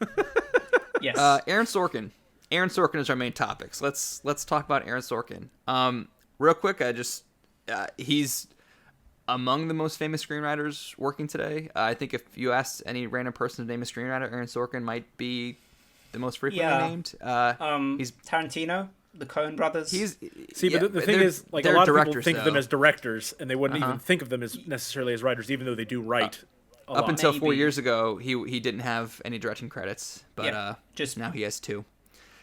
[SPEAKER 3] Yes.
[SPEAKER 1] Aaron Sorkin. Aaron Sorkin is our main topic. So let's talk about Aaron Sorkin. Real quick, he's among the most famous screenwriters working today. I think if you ask any random person to name a screenwriter, Aaron Sorkin might be the most frequently named.
[SPEAKER 3] He's Tarantino, the Coen brothers.
[SPEAKER 2] But the thing is, a lot of people think of them as directors, and they wouldn't even think of them as necessarily as writers, even though they do write.
[SPEAKER 1] Up until 4 years ago, he didn't have any directing credits, but
[SPEAKER 3] just
[SPEAKER 1] now he has 2.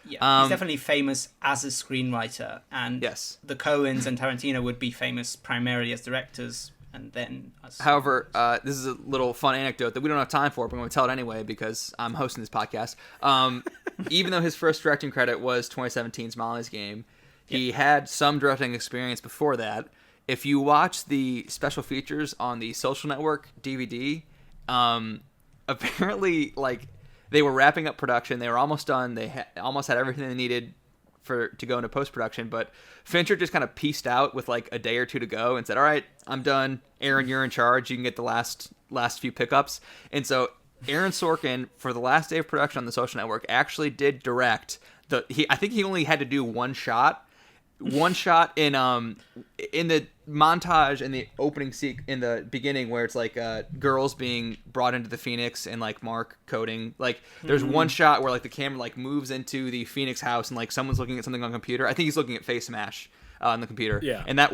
[SPEAKER 3] Yeah, he's definitely famous as a screenwriter, and the Coens and Tarantino would be famous primarily as directors, and then as...
[SPEAKER 1] However, this is a little fun anecdote that we don't have time for, but I'm going to tell it anyway because I'm hosting this podcast. Even though his first directing credit was 2017's Molly's Game, he had some directing experience before that. If you watch the special features on the Social Network DVD, apparently, they were wrapping up production. They were almost done. They almost had everything they needed to go into post-production. But Fincher just kind of pieced out with a day or two to go and said, all right, I'm done. Aaron, you're in charge. You can get the last few pickups. And so Aaron Sorkin, for the last day of production on the Social Network, actually did direct. I think he only had to do one shot in the montage in the opening in the beginning where it's girls being brought into the Phoenix and Mark coding. There's one shot where the camera moves into the Phoenix house and someone's looking at something on a computer. I think he's looking at Face Smash on the computer.
[SPEAKER 2] Yeah.
[SPEAKER 1] And that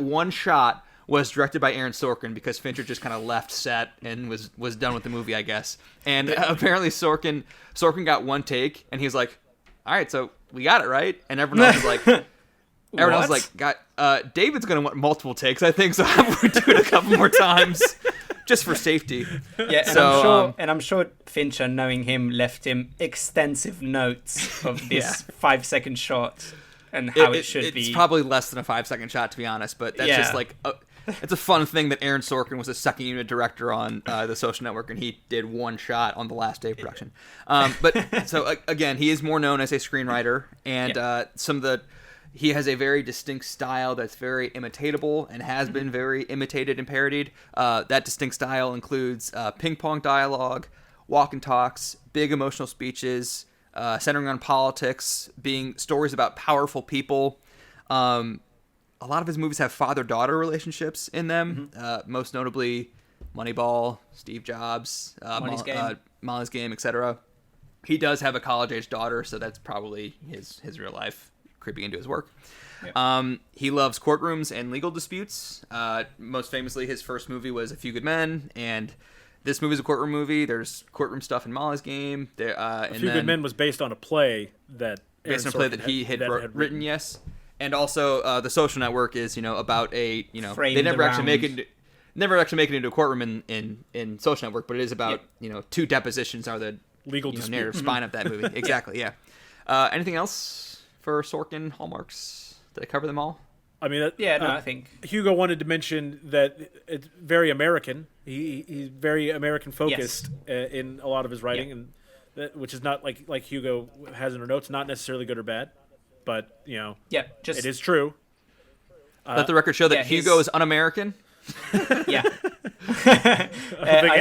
[SPEAKER 1] one shot was directed by Aaron Sorkin because Fincher just kind of left set and was done with the movie, I guess. And apparently Sorkin got one take and he was like, all right, so we got it, right? And everyone else was like, everyone else David's going to want multiple takes, I think, so we're doing it a couple more times just for safety.
[SPEAKER 3] Yeah, and I'm sure Fincher, knowing him, left him extensive notes of this 5-second shot and how it should be.
[SPEAKER 1] It's probably less than a 5-second shot, to be honest, but that's just it's a fun thing that Aaron Sorkin was a second unit director on the Social Network, and he did one shot on the last day of production. But so again, he is more known as a screenwriter, and he has a very distinct style that's very imitatable and has been very imitated and parodied. That distinct style includes ping pong dialogue, walk and talks, big emotional speeches, centering on politics, being stories about powerful people. A lot of his movies have father-daughter relationships in them. Most notably, Moneyball, Steve Jobs, Molly's Game, etc. He does have a college-age daughter, so that's probably his real life creeping into his work. Yep. He loves courtrooms and legal disputes. Most famously, his first movie was A Few Good Men, and this movie is a courtroom movie. There's courtroom stuff in Molly's Game.
[SPEAKER 2] A Few Good Men was based on a play that
[SPEAKER 1] he had written. Yes. And also, The Social Network is, about a, they never actually make it into a courtroom in Social Network, but it is about, two depositions are the
[SPEAKER 2] legal
[SPEAKER 1] narrative spine of that movie. Exactly, yeah. Anything else for Sorkin hallmarks? Did I cover them all?
[SPEAKER 2] I mean,
[SPEAKER 3] I think
[SPEAKER 2] Hugo wanted to mention that it's very American. He's very American focused in a lot of his writing, and which is not like Hugo has in her notes, not necessarily good or bad. But, it is true.
[SPEAKER 1] Let the record show that Hugo is un-American.
[SPEAKER 3] Yeah.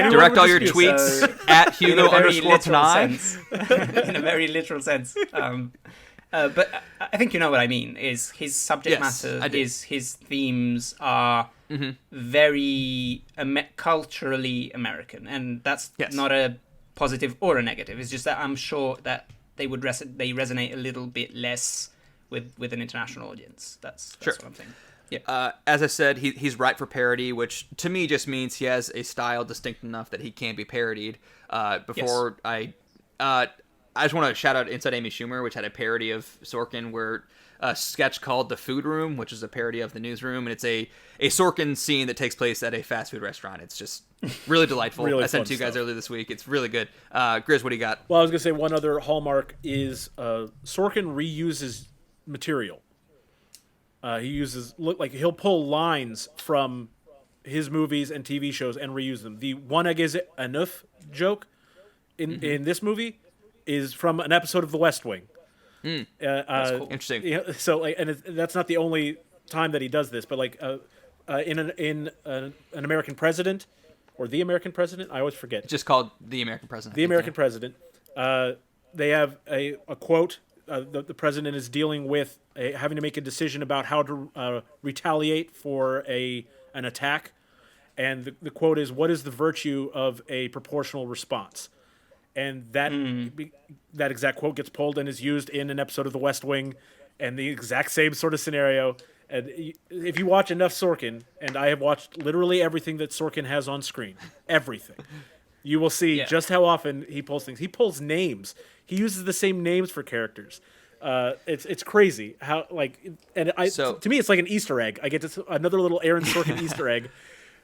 [SPEAKER 1] Direct all your tweets at Hugo_Panay.
[SPEAKER 3] In a very literal sense. But I think you know what I mean, is his subject matter, his themes are very culturally American. And that's not a positive or a negative. It's just that I'm sure that they resonate a little bit less with an international audience. That's what I'm saying. Yeah.
[SPEAKER 1] As I said, he's ripe for parody, which to me just means he has a style distinct enough that he can be parodied. I just want to shout out Inside Amy Schumer, which had a parody of Sorkin, where a sketch called The Food Room, which is a parody of The Newsroom, and it's a Sorkin scene that takes place at a fast food restaurant. It's just really delightful.
[SPEAKER 2] Really
[SPEAKER 1] I sent to you guys earlier this week. It's really good. Grizz, what do you got?
[SPEAKER 2] Well, I was going to say one other hallmark is Sorkin reuses material. He'll pull lines from his movies and TV shows and reuse them. The "one egg is enough" joke in this movie is from an episode of The West Wing.
[SPEAKER 1] That's cool. Interesting.
[SPEAKER 2] So, that's not the only time that he does this, but in an American President, or The American President, I always forget.
[SPEAKER 1] It's just called The American President.
[SPEAKER 2] The American President. They have a quote. The president is dealing with having to make a decision about how to retaliate for an attack, and the quote is, "What is the virtue of a proportional response?" And that exact quote gets pulled and is used in an episode of The West Wing, and the exact same sort of scenario. And if you watch enough Sorkin, and I have watched literally everything that Sorkin has on screen, everything, you will see just how often he pulls things. He pulls names. He uses the same names for characters. It's crazy how to me it's like an Easter egg. I get another little Aaron Sorkin Easter egg.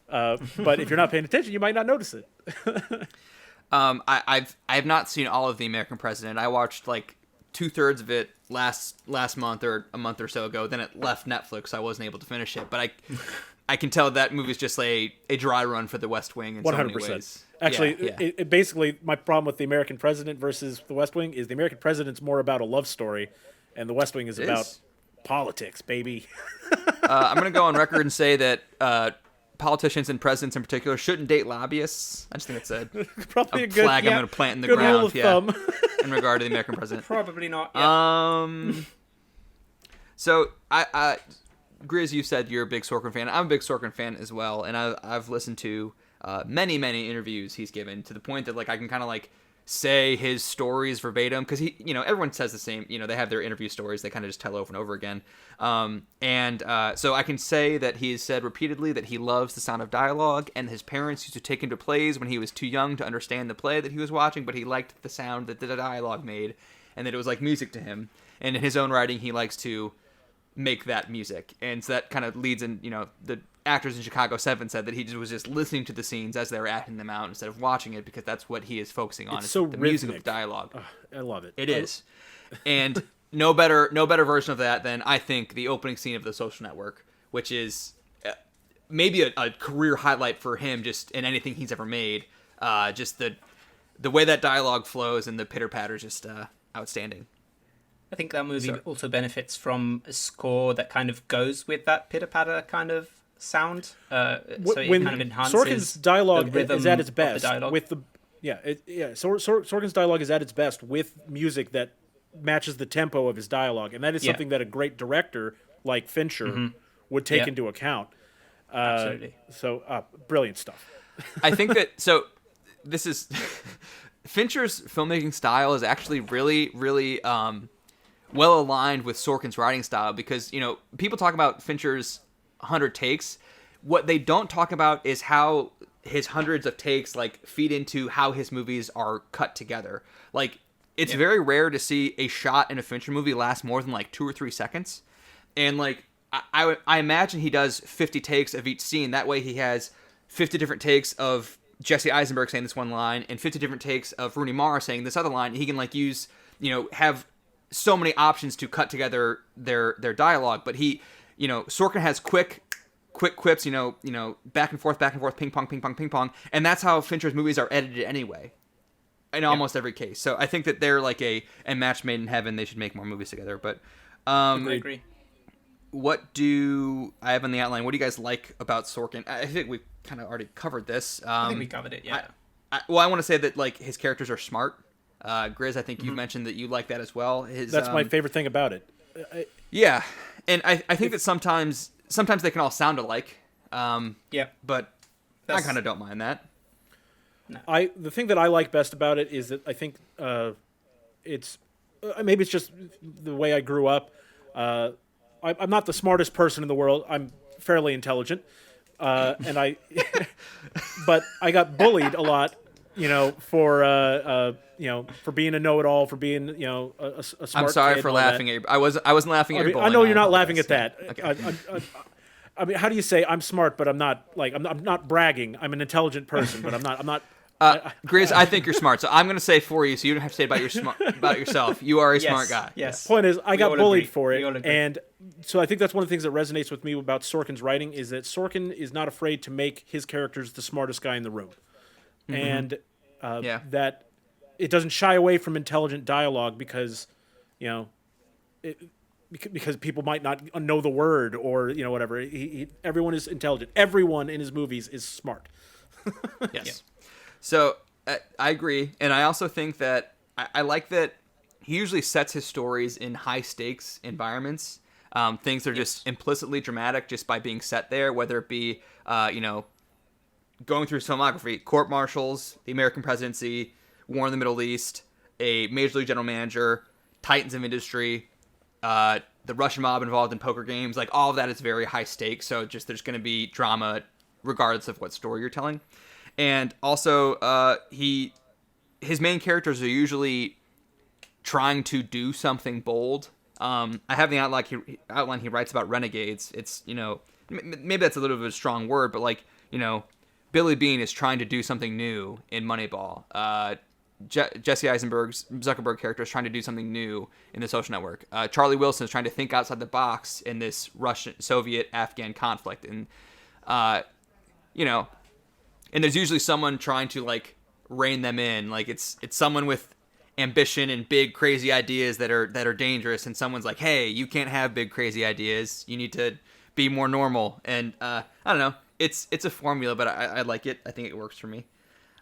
[SPEAKER 2] But if you're not paying attention, you might not notice it.
[SPEAKER 1] I have not seen all of The American President. I watched 2/3 of it last month or a month or so ago. Then it left Netflix, so I wasn't able to finish it. But I can tell that movie's just a dry run for The West Wing in 100%. So many ways.
[SPEAKER 2] Actually, it basically, my problem with The American President versus The West Wing is The American President's more about a love story, and The West Wing is about politics, baby.
[SPEAKER 1] I'm going to go on record and say that politicians and presidents in particular shouldn't date lobbyists. I just think it's
[SPEAKER 2] probably
[SPEAKER 1] a good flag I'm going to plant in the ground.
[SPEAKER 2] Rule of thumb.
[SPEAKER 1] In regard to The American President.
[SPEAKER 3] Probably not.
[SPEAKER 1] So, Grizz, you said you're a big Sorkin fan. I'm a big Sorkin fan as well, and I've listened to many interviews he's given, to the point that I can kind of say his stories verbatim, because he, everyone says the same. They have their interview stories they kind of just tell over and over again. So I can say that he has said repeatedly that he loves the sound of dialogue, and his parents used to take him to plays when he was too young to understand the play that he was watching, but he liked the sound that the dialogue made, and that it was like music to him. And in his own writing, he likes to make that music, and so that kind of leads in. The actors in Chicago 7 said that he was just listening to the scenes as they were acting them out instead of watching it, because that's what he is focusing on.
[SPEAKER 2] It's so
[SPEAKER 1] the
[SPEAKER 2] rhythmic.
[SPEAKER 1] Music of the dialogue.
[SPEAKER 2] I love it.
[SPEAKER 1] It is. And no better version of that than, I think, the opening scene of The Social Network, which is maybe a career highlight for him, just in anything he's ever made. Just the way that dialogue flows and the pitter-patter is just outstanding.
[SPEAKER 3] I think that movie also benefits from a score that kind of goes with that pitter-patter kind of sound. So it kind of enhances
[SPEAKER 2] Sorkin's dialogue
[SPEAKER 3] the rhythm
[SPEAKER 2] is at its best
[SPEAKER 3] of the dialogue.
[SPEAKER 2] with the Sorkin's dialogue is at its best with music that matches the tempo of his dialogue, and that is something that a great director like Fincher would take into account.
[SPEAKER 3] Absolutely.
[SPEAKER 2] So brilliant stuff.
[SPEAKER 1] I think that this is Fincher's filmmaking style is actually really, really well aligned with Sorkin's writing style, because people talk about Fincher's 100 takes. What they don't talk about is how his hundreds of takes like feed into how his movies are cut together. Like, it's very rare to see a shot in a Fincher movie last more than like 2 or 3 seconds, and like I imagine he does 50 takes of each scene. That way he has 50 different takes of Jesse Eisenberg saying this one line and 50 different takes of Rooney Mara saying this other line. He can like use, have so many options to cut together their dialogue. But Sorkin has quick quips, back and forth, ping pong, ping pong, ping pong. And that's how Fincher's movies are edited anyway, in almost every case. So I think that they're like a match made in heaven. They should make more movies together. But
[SPEAKER 3] I agree.
[SPEAKER 1] What do I have on the outline? What do you guys like about Sorkin? I think we kind of already covered this.
[SPEAKER 3] I think we covered it, yeah.
[SPEAKER 1] I want to say that like his characters are smart. Grizz, I think you mentioned that you like that as well.
[SPEAKER 2] That's my favorite thing about it.
[SPEAKER 1] Yeah, and I think that sometimes they can all sound alike. But I kind of don't mind that.
[SPEAKER 2] No. The thing that I like best about it is that I think it's maybe it's just the way I grew up. I'm not the smartest person in the world. I'm fairly intelligent, but I got bullied a lot, for being a know-it-all, for being, a smart.
[SPEAKER 1] I'm sorry
[SPEAKER 2] kid
[SPEAKER 1] for laughing at you. I wasn't laughing at your bullying.
[SPEAKER 2] I know you're not laughing at that.
[SPEAKER 1] Okay.
[SPEAKER 2] I mean, how do you say I'm smart, but I'm not I'm not bragging. I'm an intelligent person, but I'm not.
[SPEAKER 1] Grizz, I think you're smart, so I'm going to say for you, so you don't have to say about yourself. You are a smart guy.
[SPEAKER 3] Yes.
[SPEAKER 2] Point is, I got bullied for it, and so I think that's one of the things that resonates with me about Sorkin's writing is that Sorkin is not afraid to make his characters the smartest guy in the room, and that it doesn't shy away from intelligent dialogue because, because people might not know the word or whatever. Everyone is intelligent. Everyone in his movies is smart.
[SPEAKER 1] Yes. Yeah. So I agree, and I also think that I like that he usually sets his stories in high stakes environments. Things that are just implicitly dramatic just by being set there, whether it be going through his filmography, court martials, the American presidency, war in the Middle East, a major league general manager, titans of industry, the Russian mob involved in poker games. Like, all of that is very high stakes. So just there's going to be drama regardless of what story you're telling. And also, his main characters are usually trying to do something bold. I have the outline he writes about renegades. It's, maybe that's a little bit of a strong word, but like, Billy Bean is trying to do something new in Moneyball. Jesse Eisenberg's Zuckerberg character is trying to do something new in The Social Network. Charlie Wilson is trying to think outside the box in this Soviet-Afghan conflict. And, and there's usually someone trying to like rein them in. Like it's someone with ambition and big crazy ideas that are dangerous, and someone's like, hey, you can't have big crazy ideas. You need to be more normal. And I don't know. It's a formula, but I like it. I think it works for me.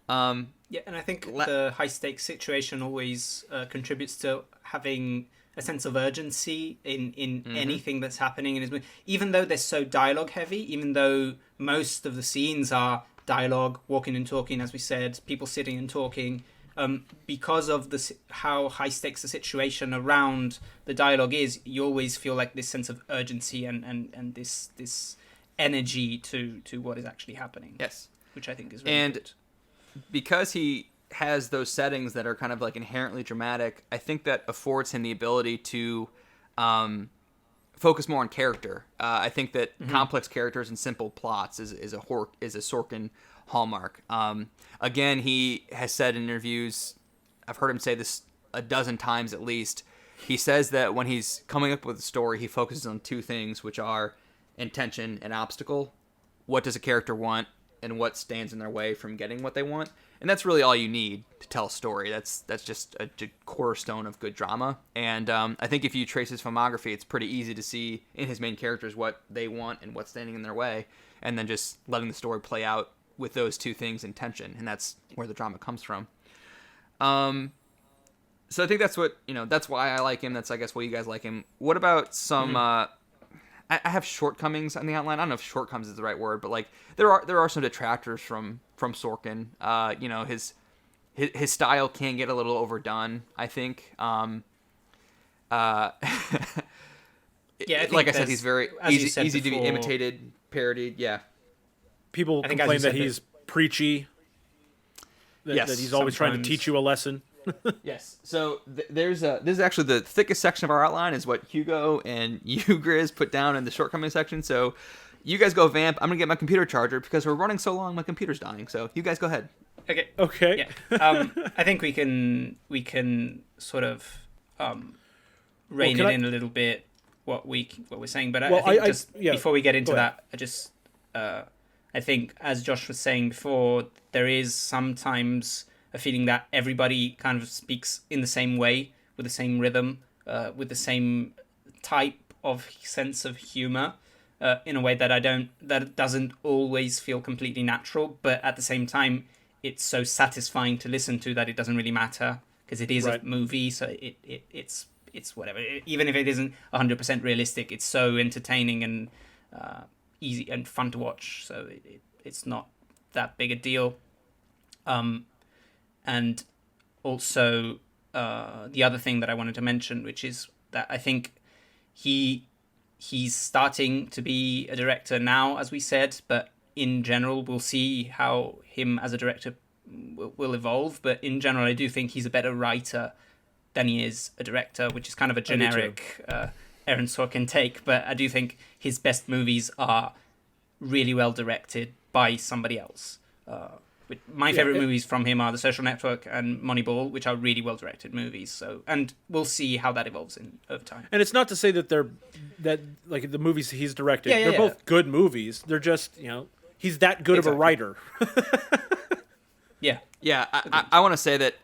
[SPEAKER 3] And I think the high stakes situation always contributes to having a sense of urgency in anything that's happening in his movie. Even though they're so dialogue heavy, even though most of the scenes are dialogue, walking and talking, as we said, people sitting and talking, because of how high stakes the situation around the dialogue is, you always feel like this sense of urgency and this energy to what is actually happening.
[SPEAKER 1] Yes,
[SPEAKER 3] which I think is really good.
[SPEAKER 1] Because he has those settings that are kind of like inherently dramatic, I think that affords him the ability to focus more on character. I think that complex characters and simple plots is a Sorkin hallmark. Again, he has said in interviews, I've heard him say this a dozen times at least, he says that when he's coming up with a story, he focuses on two things, which are intention and obstacle. What does a character want, and what stands in their way from getting what they want? And that's really all you need to tell a story. That's just a cornerstone of good drama. And I think if you trace his filmography, it's pretty easy to see in his main characters what they want and what's standing in their way, and then just letting the story play out with those two things in tension. And that's where the drama comes from. So I think that's what, that's why I like him. That's, I guess, why you guys like him. What about some, I have shortcomings on the outline. I don't know if shortcomings is the right word, but like there are some detractors from Sorkin. You know, his style can get a little overdone, I think.
[SPEAKER 3] Yeah, I think
[SPEAKER 1] like I said, he's very easy to be imitated, parodied. Yeah.
[SPEAKER 2] People complain that he's preachy. That he's always trying to teach you a lesson.
[SPEAKER 1] Yes. So this is actually the thickest section of our outline is what Hugo and you, Grizz, put down in the shortcoming section. So you guys go vamp. I'm going to get my computer charger because we're running so long, my computer's dying. So you guys go ahead.
[SPEAKER 2] Okay.
[SPEAKER 3] Yeah. I think we can sort of rein it in a little bit what we're saying, but I think before we get into that, I think, as Josh was saying before, there is sometimes a feeling that everybody kind of speaks in the same way, with the same rhythm, with the same type of sense of humor, in a way that doesn't always feel completely natural, but at the same time, it's so satisfying to listen to that it doesn't really matter, because it is a movie, so it's whatever. Even if it isn't 100% realistic, it's so entertaining and easy and fun to watch, so it's not that big a deal. And also the other thing that I wanted to mention, which is that I think he's starting to be a director now, as we said, but in general we'll see how him as a director will evolve, but in general I do think he's a better writer than he is a director, which is kind of a generic Aaron Sorkin take, but I do think his best movies are really well directed by somebody else. My favorite movies from him are The Social Network and Moneyball, which are really well directed movies. So, and we'll see how that evolves over time.
[SPEAKER 2] And it's not to say that like the movies he's directed, they're both good movies. They're just, he's that good of a writer.
[SPEAKER 1] Yeah. I want to say that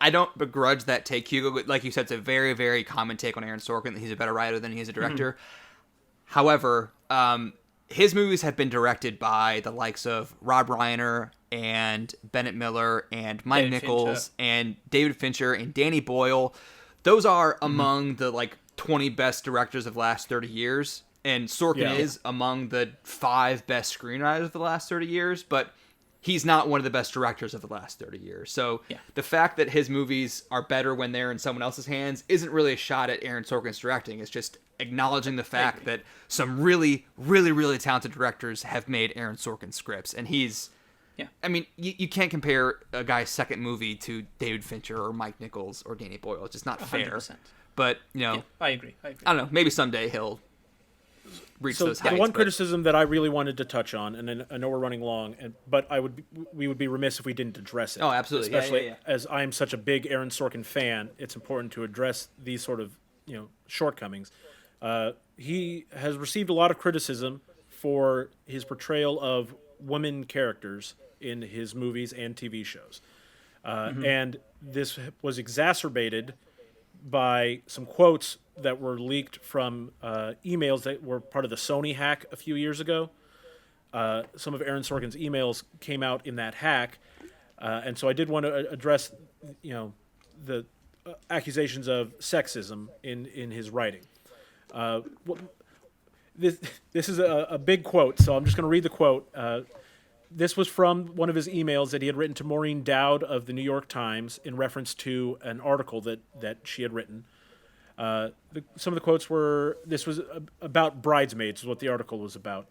[SPEAKER 1] I don't begrudge that take, Hugo. Like you said, it's a very, very common take on Aaron Sorkin that he's a better writer than he is a director. Mm-hmm. However, his movies have been directed by the likes of Rob Reiner and Bennett Miller and Mike Nichols and David Fincher and Danny Boyle. Those are among the 20 best directors of the last 30 years. And Sorkin is among the 5 best screenwriters of the last 30 years, but he's not one of the best directors of the last 30 years. So the fact that his movies are better when they're in someone else's hands isn't really a shot at Aaron Sorkin's directing. It's just acknowledging the fact that some really, really, really talented directors have made Aaron Sorkin scripts. And he's... Yeah. I mean, you can't compare a guy's second movie to David Fincher or Mike Nichols or Danny Boyle. It's just not 100%. Fair. But,
[SPEAKER 3] I agree.
[SPEAKER 1] I don't know. Maybe someday he'll reach those heights.
[SPEAKER 2] The one criticism that I really wanted to touch on, and I know we're running long, but we would be remiss if we didn't address it.
[SPEAKER 1] Oh, absolutely.
[SPEAKER 2] Especially as I'm such a big Aaron Sorkin fan, it's important to address these sort of shortcomings. He has received a lot of criticism for his portrayal of women characters in his movies and TV shows. And this was exacerbated by some quotes that were leaked from emails that were part of the Sony hack a few years ago. Some of Aaron Sorkin's emails came out in that hack. And so I did want to address, the accusations of sexism in his writing. This is a big quote, so I'm just going to read the quote. This was from one of his emails that he had written to Maureen Dowd of the New York Times in reference to an article that she had written. Some of the quotes were, this was about Bridesmaids, is what the article was about.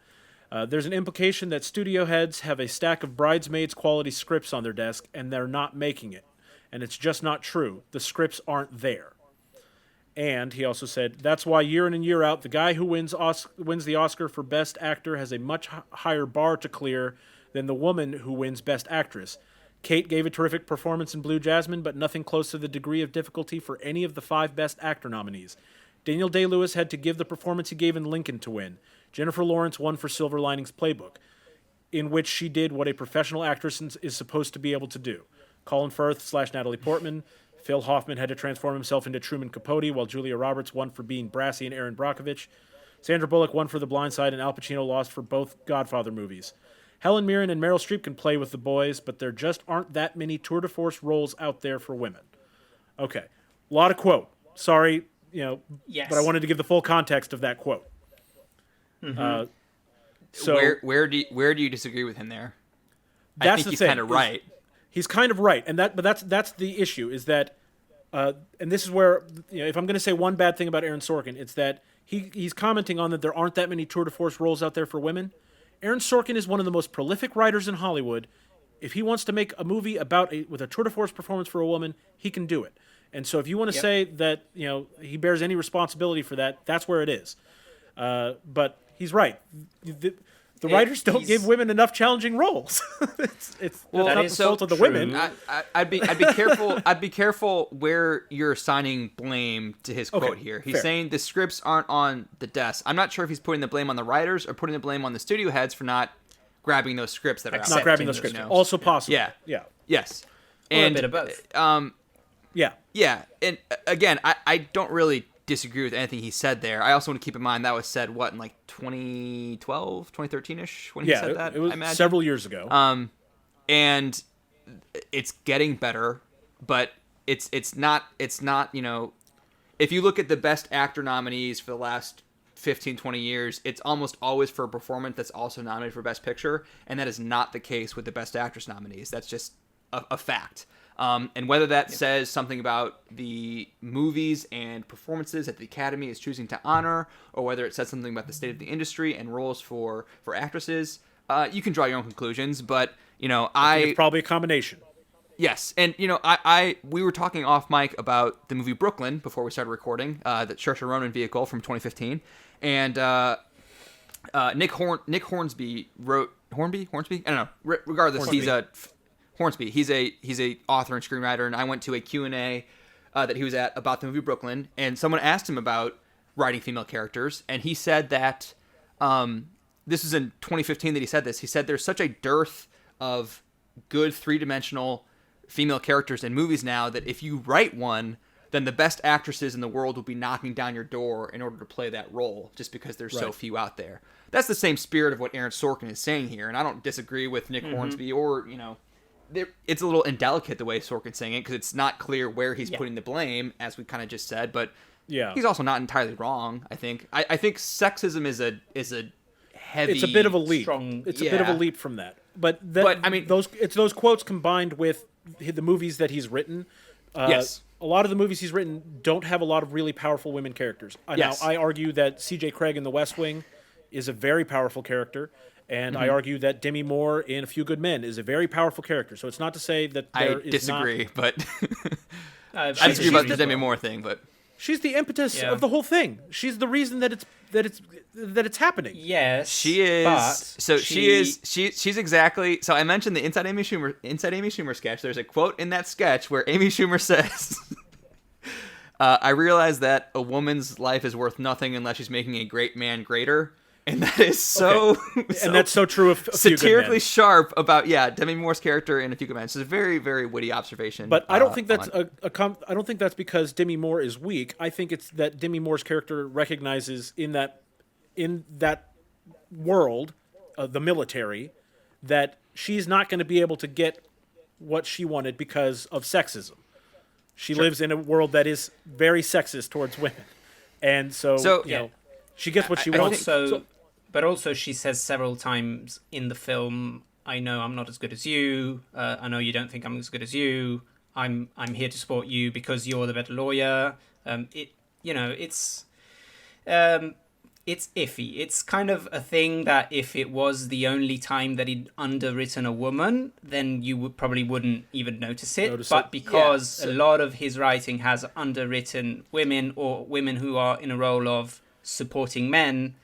[SPEAKER 2] There's an implication that studio heads have a stack of Bridesmaids quality scripts on their desk and they're not making it. And it's just not true. The scripts aren't there. And he also said, that's why year in and year out, the guy who wins the Oscar for Best Actor has a much higher bar to clear than the woman who wins Best Actress. Kate gave a terrific performance in Blue Jasmine, but nothing close to the degree of difficulty for any of the 5 Best Actor nominees. Daniel Day-Lewis had to give the performance he gave in Lincoln to win. Jennifer Lawrence won for Silver Linings Playbook, in which she did what a professional actress is supposed to be able to do. Colin Firth / Natalie Portman. Phil Hoffman had to transform himself into Truman Capote, while Julia Roberts won for being brassy and Erin Brockovich. Sandra Bullock won for The Blind Side, and Al Pacino lost for both Godfather movies. Helen Mirren and Meryl Streep can play with the boys, but there just aren't that many tour de force roles out there for women. Okay, a lot of quote. Sorry,
[SPEAKER 3] Yes.
[SPEAKER 2] But I wanted to give the full context of that quote. So
[SPEAKER 1] where do you disagree with him there? I
[SPEAKER 2] that's
[SPEAKER 1] think
[SPEAKER 2] the
[SPEAKER 1] he's
[SPEAKER 2] thing.
[SPEAKER 1] kind of right.
[SPEAKER 2] He's kind of right, and that's the issue is that, and this is where if I'm going to say one bad thing about Aaron Sorkin, it's that he's commenting on that there aren't that many tour de force roles out there for women. Aaron Sorkin is one of the most prolific writers in Hollywood. If he wants to make a movie with a tour de force performance for a woman, he can do it. And so if you want to say that he bears any responsibility for that, that's where it is. But he's right. The writers don't give women enough challenging roles. it's not the fault of the women.
[SPEAKER 1] I'd be careful. I'd be careful where you're assigning blame to his quote here. He's saying the scripts aren't on the desk. I'm not sure if he's putting the blame on the writers or putting the blame on the studio heads for not grabbing those scripts that are out.
[SPEAKER 2] Not grabbing those scripts. Also possible.
[SPEAKER 1] Yeah. Yes.
[SPEAKER 3] Or a bit of both.
[SPEAKER 1] Yeah. And again, I don't really disagree with anything he said there. I also want to keep in mind that was said in like 2012, 2013ish when he said that.
[SPEAKER 2] It was
[SPEAKER 1] I imagine.
[SPEAKER 2] Several years ago.
[SPEAKER 1] And it's getting better, but it's not if you look at the best actor nominees for the last 15, 20 years, it's almost always for a performance that's also nominated for Best Picture, and that is not the case with the Best Actress nominees. That's just a fact. And whether that says something about the movies and performances that the Academy is choosing to honor, or whether it says something about the state of the industry and roles for actresses, you can draw your own conclusions. But
[SPEAKER 2] I think it's probably a combination.
[SPEAKER 1] Yes, and we were talking off mic about the movie Brooklyn before we started recording, the Saoirse Ronan vehicle from 2015, and Nick Hornsby wrote Hornsby. I don't know. Regardless,
[SPEAKER 2] Hornsby.
[SPEAKER 1] he's a Hornsby. He's a author and screenwriter, and I went to a Q&A that he was at about the movie Brooklyn, and someone asked him about writing female characters, and he said that this was in 2015 that he said this. He said there's such a dearth of good three-dimensional female characters in movies now that if you write one, then the best actresses in the world will be knocking down your door in order to play that role, just because there's so few out there. That's the same spirit of what Aaron Sorkin is saying here, and I don't disagree with Nick Hornsby or it's a little indelicate the way Sorkin's saying it because it's not clear where he's putting the blame, as we kind of just said. But he's also not entirely wrong. I think. I think sexism is a heavy.
[SPEAKER 2] It's a bit of a leap. It's a bit of a leap from that. But I mean, those quotes combined with the movies that he's written.
[SPEAKER 1] Yes.
[SPEAKER 2] A lot of the movies he's written don't have a lot of really powerful women characters.
[SPEAKER 1] Yes.
[SPEAKER 2] Now, I argue that C.J. Cregg in The West Wing is a very powerful character. And I argue that Demi Moore in A Few Good Men is a very powerful character. So it's not to say that there is
[SPEAKER 1] disagree,
[SPEAKER 2] not...
[SPEAKER 1] but I disagree about the Demi Moore thing. But
[SPEAKER 2] she's the impetus of the whole thing. She's the reason that it's happening.
[SPEAKER 3] Yes,
[SPEAKER 1] she is. So she's exactly. So I mentioned the Inside Amy Schumer sketch. There's a quote in that sketch where Amy Schumer says, "I realize that a woman's life is worth nothing unless she's making a great man greater." And that is so
[SPEAKER 2] and that's so true of
[SPEAKER 1] satirically sharp about Demi Moore's character in A Few Good Men. It's a very, very witty observation.
[SPEAKER 2] But I don't think that's I don't think that's because Demi Moore is weak. I think it's that Demi Moore's character recognizes in that world, the military, that she's not going to be able to get what she wanted because of sexism. She lives in a world that is very sexist towards women, and so she gets what she wants.
[SPEAKER 3] But also, she says several times in the film, "I know I'm not as good as you. I know you don't think I'm as good as you. I'm here to support you because you're the better lawyer." It's iffy. It's kind of a thing that if it was the only time that he'd underwritten a woman, then you wouldn't even notice it. But because a lot of his writing has underwritten women or women who are in a role of supporting men,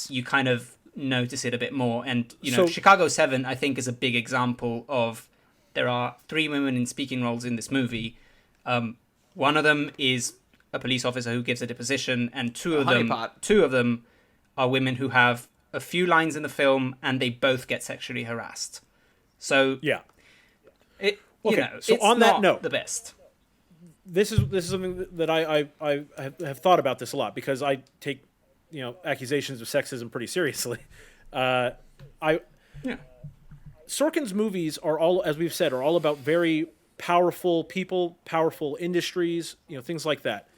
[SPEAKER 3] you kind of notice it a bit more. And Chicago 7, I think, is a big example of there are 3 women in speaking roles in this movie. One of them is a police officer who gives a deposition, and two of them are women who have a few lines in the film, and they both get sexually harassed. So it's
[SPEAKER 2] on that note,
[SPEAKER 3] the best.
[SPEAKER 2] This is something that I have thought about this a lot because I take accusations of sexism pretty seriously. Sorkin's movies are all, as we've said, are all about very powerful people, powerful industries, things like that.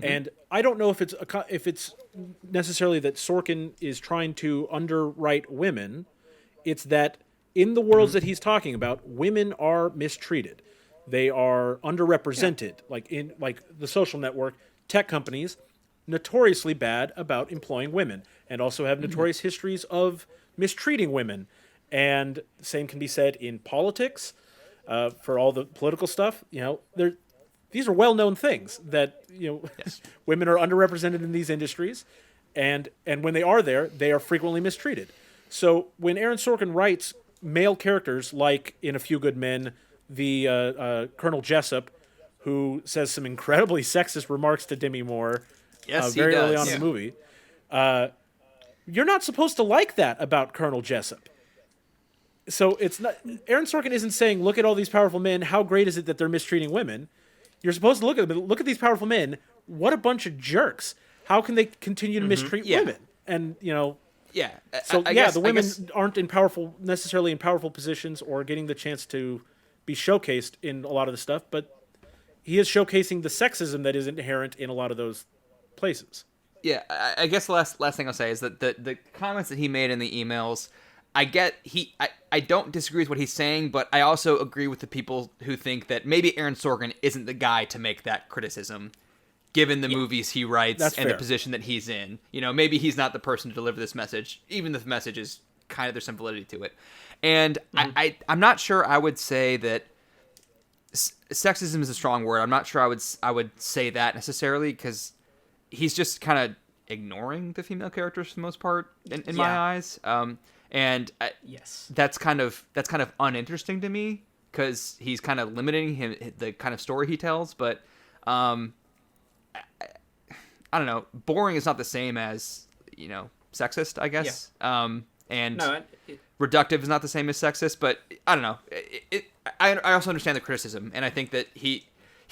[SPEAKER 2] And I don't know if it's necessarily that Sorkin is trying to underwrite women. It's that in the worlds that he's talking about, women are mistreated. They are underrepresented. Like in The Social Network, tech companies notoriously bad about employing women, and also have notorious histories of mistreating women. And the same can be said in politics, for all the political stuff. These are well-known things that women are underrepresented in these industries, and when they are there, they are frequently mistreated. So when Aaron Sorkin writes male characters, like in A Few Good Men, the Colonel Jessup, who says some incredibly sexist remarks to Demi Moore, very early on in the movie, you're not supposed to like that about Colonel Jessup. So it's not. Aaron Sorkin isn't saying, "Look at all these powerful men. How great is it that they're mistreating women?" You're supposed to look at them. Look at these powerful men. What a bunch of jerks! How can they continue to mistreat women? And
[SPEAKER 1] Yeah.
[SPEAKER 2] So the women aren't necessarily in powerful positions or getting the chance to be showcased in a lot of the stuff, but he is showcasing the sexism that is inherent in a lot of those places.
[SPEAKER 1] Yeah, I guess the last thing I'll say is that the comments that he made in the emails, I don't disagree with what he's saying, but I also agree with the people who think that maybe Aaron Sorkin isn't the guy to make that criticism, given the movies he writes and the position that he's in. Maybe he's not the person to deliver this message, even if the message is kind of, there's some validity to it. And I'm not sure I would say that sexism is a strong word. I'm not sure I would say that necessarily, because he's just kind of ignoring the female characters for the most part in my eyes. And that's kind of uninteresting to me, because he's kind of limiting the kind of story he tells. But I don't know. Boring is not the same as sexist, I guess. Reductive is not the same as sexist. But I don't know. I also understand the criticism, and I think that he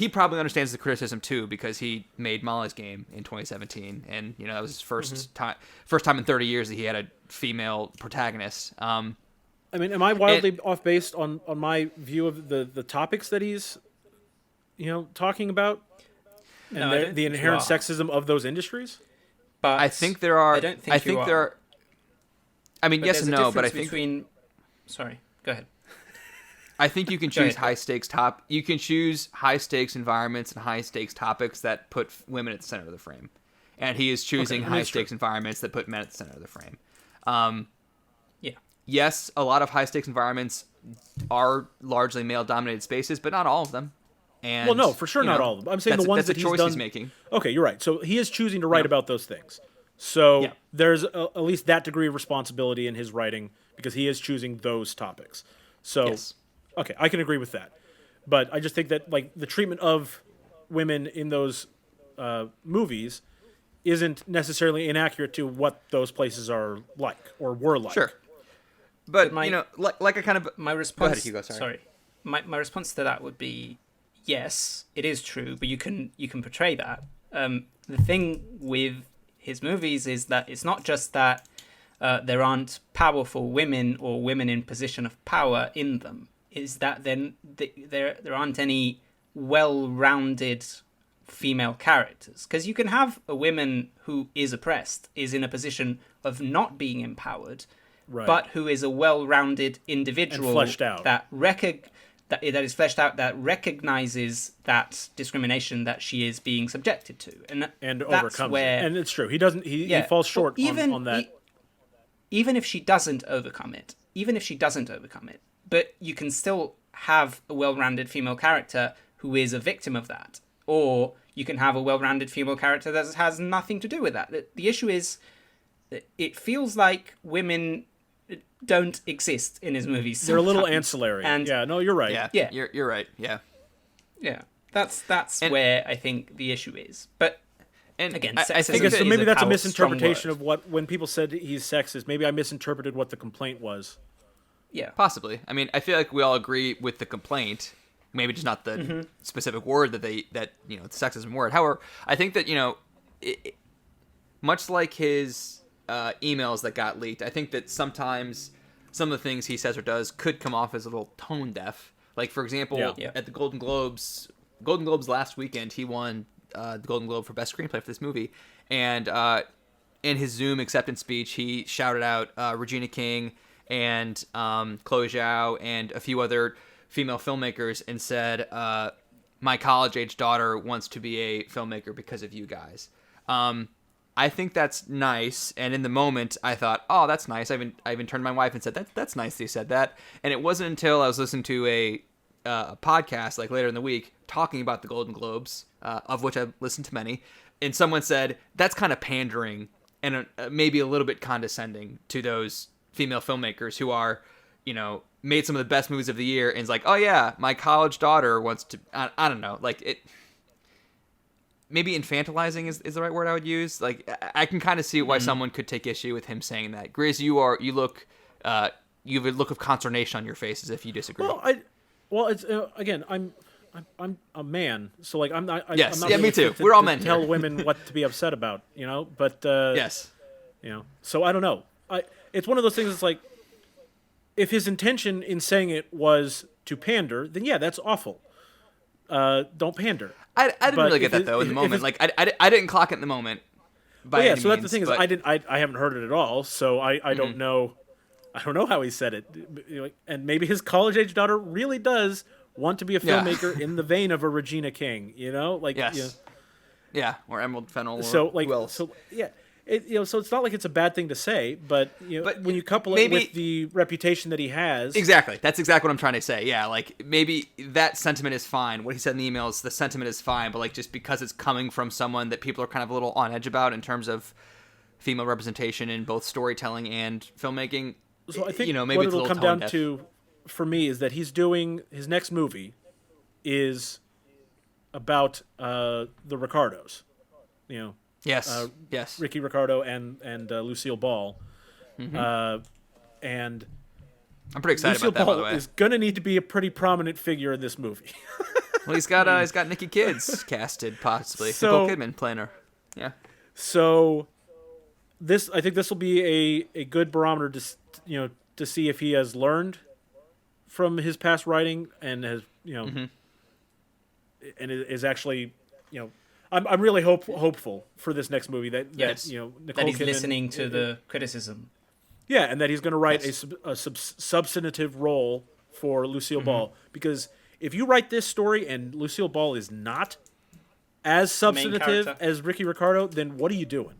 [SPEAKER 1] probably understands the criticism too, because he made Molly's Game in 2017, and that was his first time in 30 years that he had a female protagonist.
[SPEAKER 2] Am I wildly off based on my view of the topics that he's talking about, and the inherent sexism of those industries?
[SPEAKER 1] But I think there are. I think there are. I mean, yes and no, but I think
[SPEAKER 3] Sorry, go ahead.
[SPEAKER 1] I think you can choose high stakes environments and high stakes topics that put women at the center of the frame, and he is choosing high stakes environments that put men at the center of the frame. Yes, a lot of high stakes environments are largely male dominated spaces, but not all of them. And
[SPEAKER 2] no, for sure not all of them. I'm saying the ones that
[SPEAKER 1] he's making.
[SPEAKER 2] Okay, you're right. So he is choosing to write about those things. So there's at least that degree of responsibility in his writing, because he is choosing those topics. So. Yes. Okay, I can agree with that, but I just think that the treatment of women in those movies isn't necessarily inaccurate to what those places are like or were like.
[SPEAKER 1] Sure, but my
[SPEAKER 3] response.
[SPEAKER 1] Go ahead, Hugo. Sorry.
[SPEAKER 3] My response to that would be, yes, it is true, but you can portray that. The thing with his movies is that it's not just that there aren't powerful women or women in position of power in them. Is that then there aren't any well-rounded female characters, because you can have a woman who is oppressed, is in a position of not being empowered, but who is a well-rounded individual and
[SPEAKER 2] fleshed out.
[SPEAKER 3] that is fleshed out, that recognizes that discrimination that she is being subjected to,
[SPEAKER 2] and overcomes it. And it's true, he falls short on that.
[SPEAKER 3] Even if she doesn't overcome it, but you can still have a well-rounded female character who is a victim of that. Or you can have a well-rounded female character that has nothing to do with that. The issue is that it feels like women don't exist in his movies sometimes.
[SPEAKER 2] They're a little ancillary. And you're right.
[SPEAKER 1] Yeah. You're right. Yeah.
[SPEAKER 3] Yeah. That's where I think the issue is. But again,
[SPEAKER 2] I think so. Maybe that's a misinterpretation of when people said he's sexist. Maybe I misinterpreted what the complaint was.
[SPEAKER 1] Yeah, possibly. I mean, I feel like we all agree with the complaint, maybe just not the specific word that the sexism word. However, I think that much like his emails that got leaked, I think that sometimes some of the things he says or does could come off as a little tone deaf. Like, for example, at the Golden Globes last weekend, he won the Golden Globe for Best Screenplay for this movie. And in his Zoom acceptance speech, he shouted out Regina King and Chloe Zhao and a few other female filmmakers and said, my college-age daughter wants to be a filmmaker because of you guys. I think that's nice, and in the moment, I thought, oh, that's nice. I even turned to my wife and said, that's nice that you said that. And it wasn't until I was listening to a podcast like later in the week talking about the Golden Globes, of which I've listened to many, and someone said, that's kind of pandering and maybe a little bit condescending to those female filmmakers who are, made some of the best movies of the year, and it's like, oh yeah, my college daughter wants to, I don't know, like it. Maybe infantilizing is the right word I would use. Like, I can kind of see why someone could take issue with him saying that. Grizz, you have a look of consternation on your face as if you disagree.
[SPEAKER 2] Well, it's again, I'm a man, so like I'm not.
[SPEAKER 1] Yes,
[SPEAKER 2] I'm not
[SPEAKER 1] yeah,
[SPEAKER 2] really
[SPEAKER 1] me too.
[SPEAKER 2] to
[SPEAKER 1] We're all men
[SPEAKER 2] tell
[SPEAKER 1] here.
[SPEAKER 2] women what to be upset about, But
[SPEAKER 1] yes,
[SPEAKER 2] So I don't know. It's one of those things. It's like, if his intention in saying it was to pander, then yeah, that's awful. Don't pander.
[SPEAKER 1] I didn't really get that though in the moment. Like I didn't clock it in the moment. By any
[SPEAKER 2] so that's the
[SPEAKER 1] means,
[SPEAKER 2] thing is I haven't heard it at all, so I don't know. I don't know how he said it, and maybe his college-age daughter really does want to be a filmmaker in the vein of a Regina King,
[SPEAKER 1] Yes. Yeah, or Emerald Fennell. Or who else?
[SPEAKER 2] So yeah. So it's not like it's a bad thing to say, but when you couple it with the reputation that he has,
[SPEAKER 1] exactly, that's exactly what I'm trying to say. Yeah, like maybe that sentiment is fine. What he said in the emails, the sentiment is fine, but like just because it's coming from someone that people are kind of a little on edge about in terms of female representation in both storytelling and filmmaking.
[SPEAKER 2] So I think
[SPEAKER 1] maybe
[SPEAKER 2] what
[SPEAKER 1] it's a
[SPEAKER 2] it'll
[SPEAKER 1] little
[SPEAKER 2] come down
[SPEAKER 1] tone-deaf.
[SPEAKER 2] to for me is that he's doing his next movie is about the Ricardos,
[SPEAKER 1] Yes. Yes.
[SPEAKER 2] Ricky Ricardo and Lucille Ball, and
[SPEAKER 1] I'm pretty excited
[SPEAKER 2] Lucille
[SPEAKER 1] about that.
[SPEAKER 2] Ball
[SPEAKER 1] By the way,
[SPEAKER 2] is going to need to be a pretty prominent figure in this movie.
[SPEAKER 1] well, he's got Nikki Kids casted possibly.
[SPEAKER 2] So-
[SPEAKER 1] Nicole Kidman playing her. Yeah.
[SPEAKER 2] So I think this will be a good barometer to see if he has learned from his past writing and has and is actually I'm really hopeful for this next movie that Nicole
[SPEAKER 3] that he's
[SPEAKER 2] Kidman,
[SPEAKER 3] listening to the criticism.
[SPEAKER 2] Yeah, and that he's going to write a substantive role for Lucille Ball, because if you write this story and Lucille Ball is not as substantive as Ricky Ricardo, then what are you doing?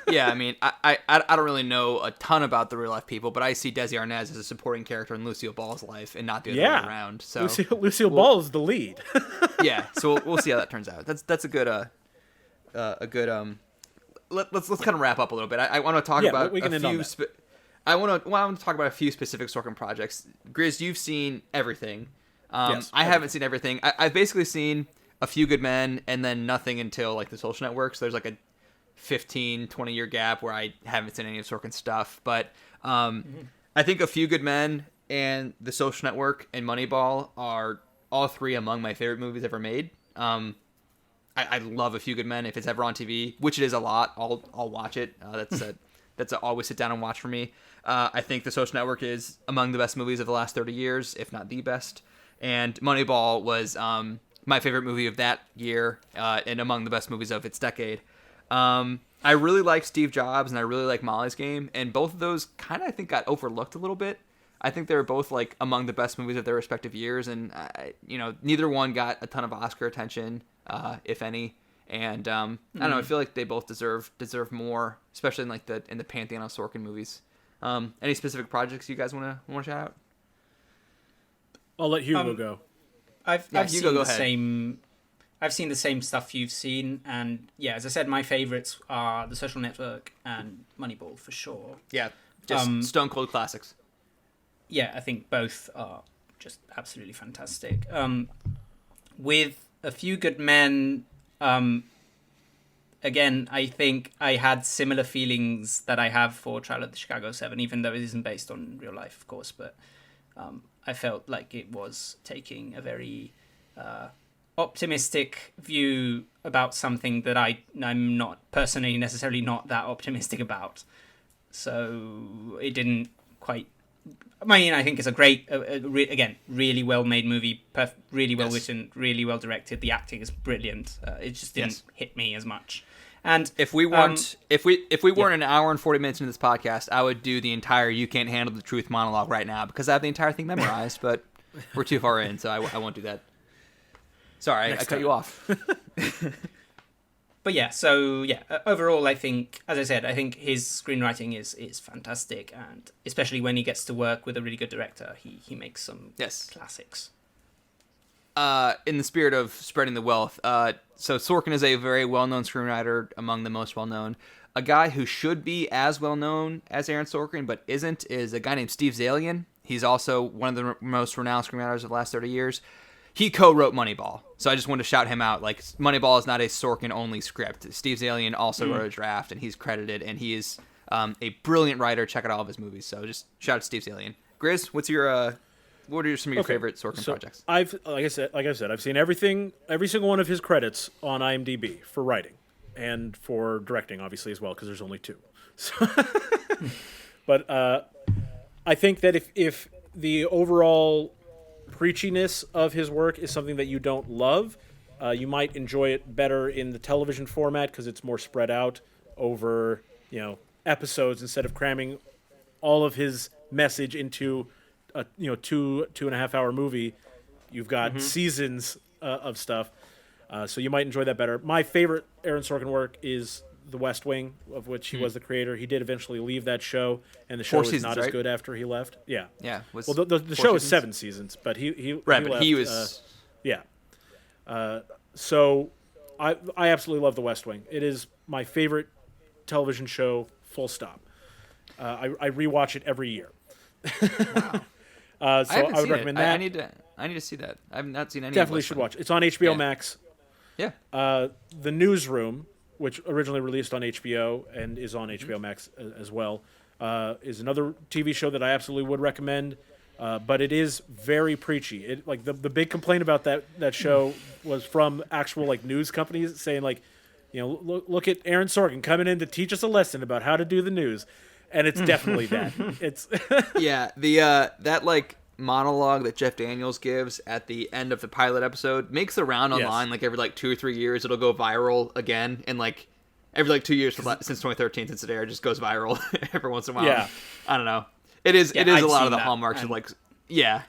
[SPEAKER 1] Yeah, I mean, I don't really know a ton about the real life people, but I see Desi Arnaz as a supporting character in Lucille Ball's life and not the other way around. So
[SPEAKER 2] Lucille Ball is the lead.
[SPEAKER 1] Yeah, so we'll see how that turns out. That's a good let's kind of wrap up a little bit. I want to talk about
[SPEAKER 2] we can
[SPEAKER 1] a
[SPEAKER 2] end on
[SPEAKER 1] few.
[SPEAKER 2] that.
[SPEAKER 1] I want to talk about a few specific Sorkin projects. Grizz, you've seen everything.
[SPEAKER 2] Yes,
[SPEAKER 1] I haven't seen everything. I've basically seen A Few Good Men and then nothing until like The Social Network. So there's like a 15-20 year gap where I haven't seen any of Sorkin's stuff. But I think A Few Good Men and The Social Network and Moneyball are all three among my favorite movies ever made. I love A Few Good Men. If it's ever on TV, which it is a lot, I'll watch it. That's a always sit down and watch for me. I think The Social Network is among the best movies of the last 30 years, if not the best. And Moneyball was my favorite movie of that year and among the best movies of its decade. I really like Steve Jobs and I really like Molly's Game, and both of those kind of I think got overlooked a little bit. I think they were both like among the best movies of their respective years, and neither one got a ton of Oscar attention, if any. And I don't know. I feel like they both deserve more, especially in the pantheon of Sorkin movies. Any specific projects you guys want to shout out?
[SPEAKER 2] I'll let Hugo go.
[SPEAKER 3] I've
[SPEAKER 1] Hugo,
[SPEAKER 3] seen
[SPEAKER 1] go
[SPEAKER 3] the
[SPEAKER 1] ahead.
[SPEAKER 3] same. I've seen the same stuff you've seen, and yeah, as I said, my favorites are The Social Network and Moneyball for sure.
[SPEAKER 1] Yeah, just stone cold classics.
[SPEAKER 3] Yeah, I think both are just absolutely fantastic. With A Few Good Men, again, I think I had similar feelings that I have for Trial of the Chicago 7, even though it isn't based on real life, of course, but I felt like it was taking a very optimistic view about something that I'm not personally necessarily not that optimistic about. So it didn't quite I mean, I think it's a great, again, really well-made movie, really well written, really well directed. The acting is brilliant. It just didn't hit me as much. And
[SPEAKER 1] if we weren't an hour and 40 minutes into this podcast, I would do the entire "You Can't Handle the Truth" monologue right now because I have the entire thing memorized. But we're too far in, so I won't do that. Sorry, I cut you off.
[SPEAKER 3] But yeah, so yeah, overall, I think, as I said, I think his screenwriting is fantastic, and especially when he gets to work with a really good director, he makes some classics.
[SPEAKER 1] In the spirit of spreading the wealth, so Sorkin is a very well-known screenwriter, among the most well-known. A guy who should be as well-known as Aaron Sorkin, but isn't, is a guy named Steve Zalian. He's also one of the most renowned screenwriters of the last 30 years. He co-wrote Moneyball, so I just wanted to shout him out. Like, Moneyball is not a Sorkin-only script. Steve Zalian also wrote a draft, and he's credited, and he is a brilliant writer. Check out all of his movies. So just shout out to Steve Zalian. Grizz, what are some of your favorite Sorkin projects?
[SPEAKER 2] Like I said, I've seen every single one of his credits on IMDb for writing, and for directing, obviously as well, because there's only 2. So but I think that if the overall preachiness of his work is something that you don't love, you might enjoy it better in the television format because it's more spread out over episodes instead of cramming all of his message into a 2.5 hour movie. You've got seasons of stuff, so you might enjoy that better. My favorite Aaron Sorkin work is The West Wing, of which he was the creator. He did eventually leave that show, and the show is not as good after he left. Yeah.
[SPEAKER 1] Yeah.
[SPEAKER 2] Well, the show is 7 seasons, but he left,
[SPEAKER 1] he was.
[SPEAKER 2] So I absolutely love The West Wing. It is my favorite television show. Full stop. I rewatch it every year.
[SPEAKER 1] Wow.
[SPEAKER 2] So I would recommend that.
[SPEAKER 1] I need to see that. I've not seen any.
[SPEAKER 2] Definitely should watch it. It's on HBO Max.
[SPEAKER 1] Yeah.
[SPEAKER 2] The Newsroom, which originally released on HBO and is on HBO Max as well, is another TV show that I absolutely would recommend. But it is very preachy. The big complaint about that show was from actual news companies saying look at Aaron Sorkin coming in to teach us a lesson about how to do the news, and it's definitely that. It's
[SPEAKER 1] that monologue that Jeff Daniels gives at the end of the pilot episode makes the round online. Every 2 or 3 years it'll go viral again, and every 2 years since 2013 since it aired, just goes viral every once in a while.
[SPEAKER 2] Yeah.
[SPEAKER 1] I don't know. It is a lot of the hallmarks of I don't know.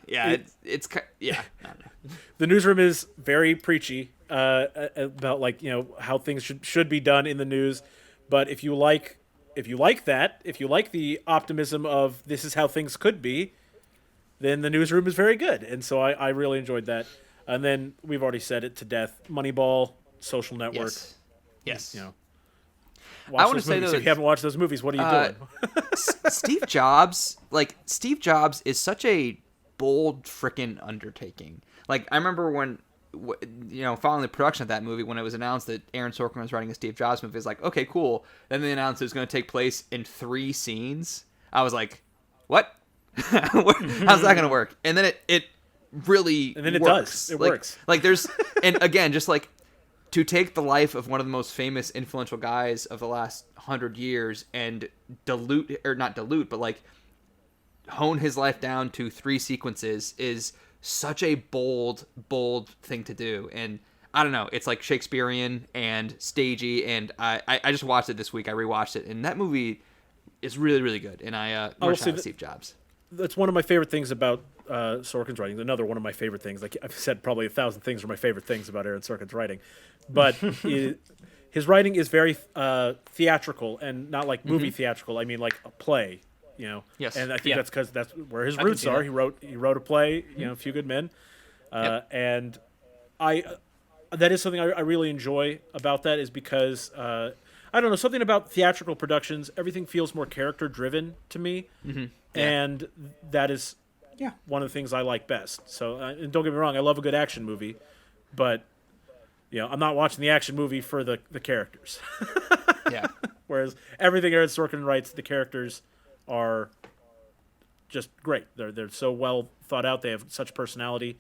[SPEAKER 2] The Newsroom is very preachy about how things should be done in the news, but if you like the optimism of this is how things could be, then The Newsroom is very good, and so I really enjoyed that. And then we've already said it to death: Moneyball, Social Network.
[SPEAKER 1] Yes.
[SPEAKER 2] I want to say though, if you haven't watched those movies, what are you doing?
[SPEAKER 1] Steve Jobs is such a bold freaking undertaking. I remember when, following the production of that movie, when it was announced that Aaron Sorkin was writing a Steve Jobs movie, it's like, okay, cool. Then they announced it was going to take place in 3 scenes. I was like, what? How's that going to work? And then it really
[SPEAKER 2] and then it
[SPEAKER 1] works.
[SPEAKER 2] Does. It works.
[SPEAKER 1] There's, and again, just to take the life of one of the most famous, influential guys of the last 100 years and hone his life down to 3 sequences is such a bold thing to do. And I don't know, it's Shakespearean and stagey, and I just watched it this week. I rewatched it, and that movie is really, really good. And I will say Steve Jobs.
[SPEAKER 2] That's one of my favorite things about Sorkin's writing. Another one of my favorite things. I've said probably 1,000 things are my favorite things about Aaron Sorkin's writing, but his writing is very theatrical, and not movie theatrical. I mean a play.
[SPEAKER 1] Yes.
[SPEAKER 2] And I think that's because that's where his roots are. He wrote a play, A Few Good Men, and that is something I really enjoy about that, is because I don't know, something about theatrical productions. Everything feels more character driven to me, and that is one of the things I like best. So, and don't get me wrong, I love a good action movie, but I'm not watching the action movie for the characters. Whereas everything Aaron Sorkin writes, the characters are just great. They're so well thought out. They have such personality.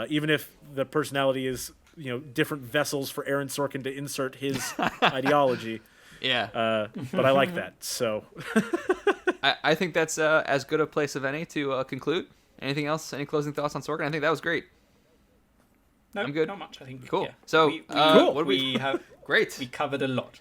[SPEAKER 2] Even if the personality is different vessels for Aaron Sorkin to insert his ideology.
[SPEAKER 1] Yeah.
[SPEAKER 2] But I like that. So.
[SPEAKER 1] I think that's as good a place of any to conclude. Anything else? Any closing thoughts on Sorkin? I think that was great.
[SPEAKER 3] No,
[SPEAKER 1] I'm good.
[SPEAKER 3] Not much. I think.
[SPEAKER 1] Cool.
[SPEAKER 3] Yeah.
[SPEAKER 1] So,
[SPEAKER 2] cool.
[SPEAKER 1] What do we
[SPEAKER 3] have?
[SPEAKER 1] Great.
[SPEAKER 3] We covered a lot.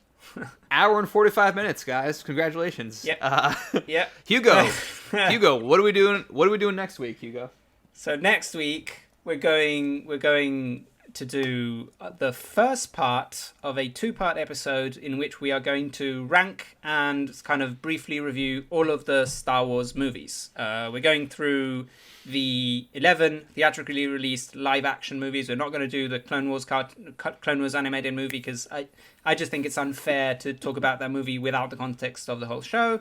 [SPEAKER 1] Hour and 45 minutes, guys. Congratulations.
[SPEAKER 3] Yeah. Yeah.
[SPEAKER 1] Hugo. Hugo, what are we doing? What are we doing next week, Hugo?
[SPEAKER 3] So next week we're going to do the first part of a 2-part episode in which we are going to rank and kind of briefly review all of the Star Wars movies. We're going through the 11 theatrically released live-action movies. We're not going to do the Clone Wars animated movie because I just think it's unfair to talk about that movie without the context of the whole show.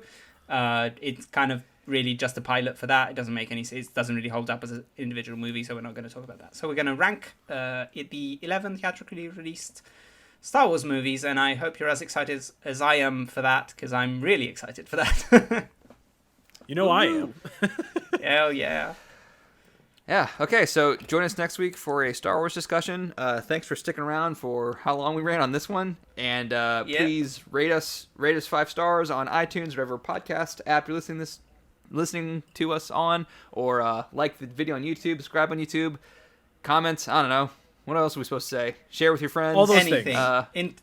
[SPEAKER 3] It's kind of really just a pilot for that. It doesn't make any sense. It doesn't really hold up as an individual movie, so we're not going to talk about that. So we're going to rank the 11 theatrically released Star Wars movies, and I hope you're as excited as I am for that, because I'm really excited for that.
[SPEAKER 2] I am.
[SPEAKER 3] Hell yeah.
[SPEAKER 1] Yeah, okay, so join us next week for a Star Wars discussion. Thanks for sticking around for how long we ran on this one. And please rate us 5 stars on iTunes, whatever podcast app you're listening to us on, or like the video on YouTube, subscribe on YouTube, comments, I don't know. What else are we supposed to say? Share with your friends.
[SPEAKER 2] All those
[SPEAKER 3] Anything.
[SPEAKER 2] things.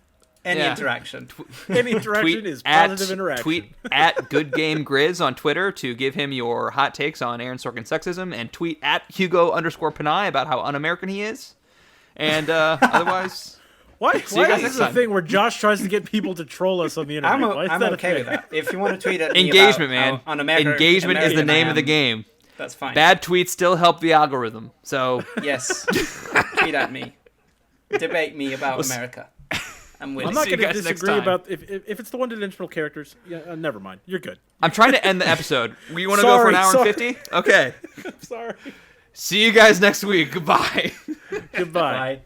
[SPEAKER 3] Any interaction.
[SPEAKER 2] Any interaction is positive interaction.
[SPEAKER 1] Tweet at Good Game Grizz on Twitter to give him your hot takes on Aaron Sorkin sexism, and tweet at Hugo_Panay about how un-American he is. And otherwise...
[SPEAKER 2] Why
[SPEAKER 1] See you guys
[SPEAKER 2] is
[SPEAKER 1] next
[SPEAKER 2] this a
[SPEAKER 1] time.
[SPEAKER 2] thing where Josh tries to get people to troll us on the internet?
[SPEAKER 3] I'm okay with that. If you want to tweet at me
[SPEAKER 1] Engagement,
[SPEAKER 3] about
[SPEAKER 1] man.
[SPEAKER 3] how un-American
[SPEAKER 1] Engagement is the
[SPEAKER 3] American I
[SPEAKER 1] name of
[SPEAKER 3] am,
[SPEAKER 1] the game.
[SPEAKER 3] That's fine.
[SPEAKER 1] Bad tweets still help the algorithm. So
[SPEAKER 3] Yes. Tweet at me. Debate me about America. I'm with
[SPEAKER 2] I'm
[SPEAKER 3] it.
[SPEAKER 2] not
[SPEAKER 1] See you
[SPEAKER 2] going to
[SPEAKER 1] guys next
[SPEAKER 2] disagree
[SPEAKER 1] time.
[SPEAKER 2] about if it's the one-dimensional characters. Yeah, never mind. You're good.
[SPEAKER 1] I'm trying to end the episode. You want to go for an hour and 50? Okay.
[SPEAKER 2] Sorry.
[SPEAKER 1] See you guys next week. Goodbye.
[SPEAKER 2] Goodbye.
[SPEAKER 3] Bye.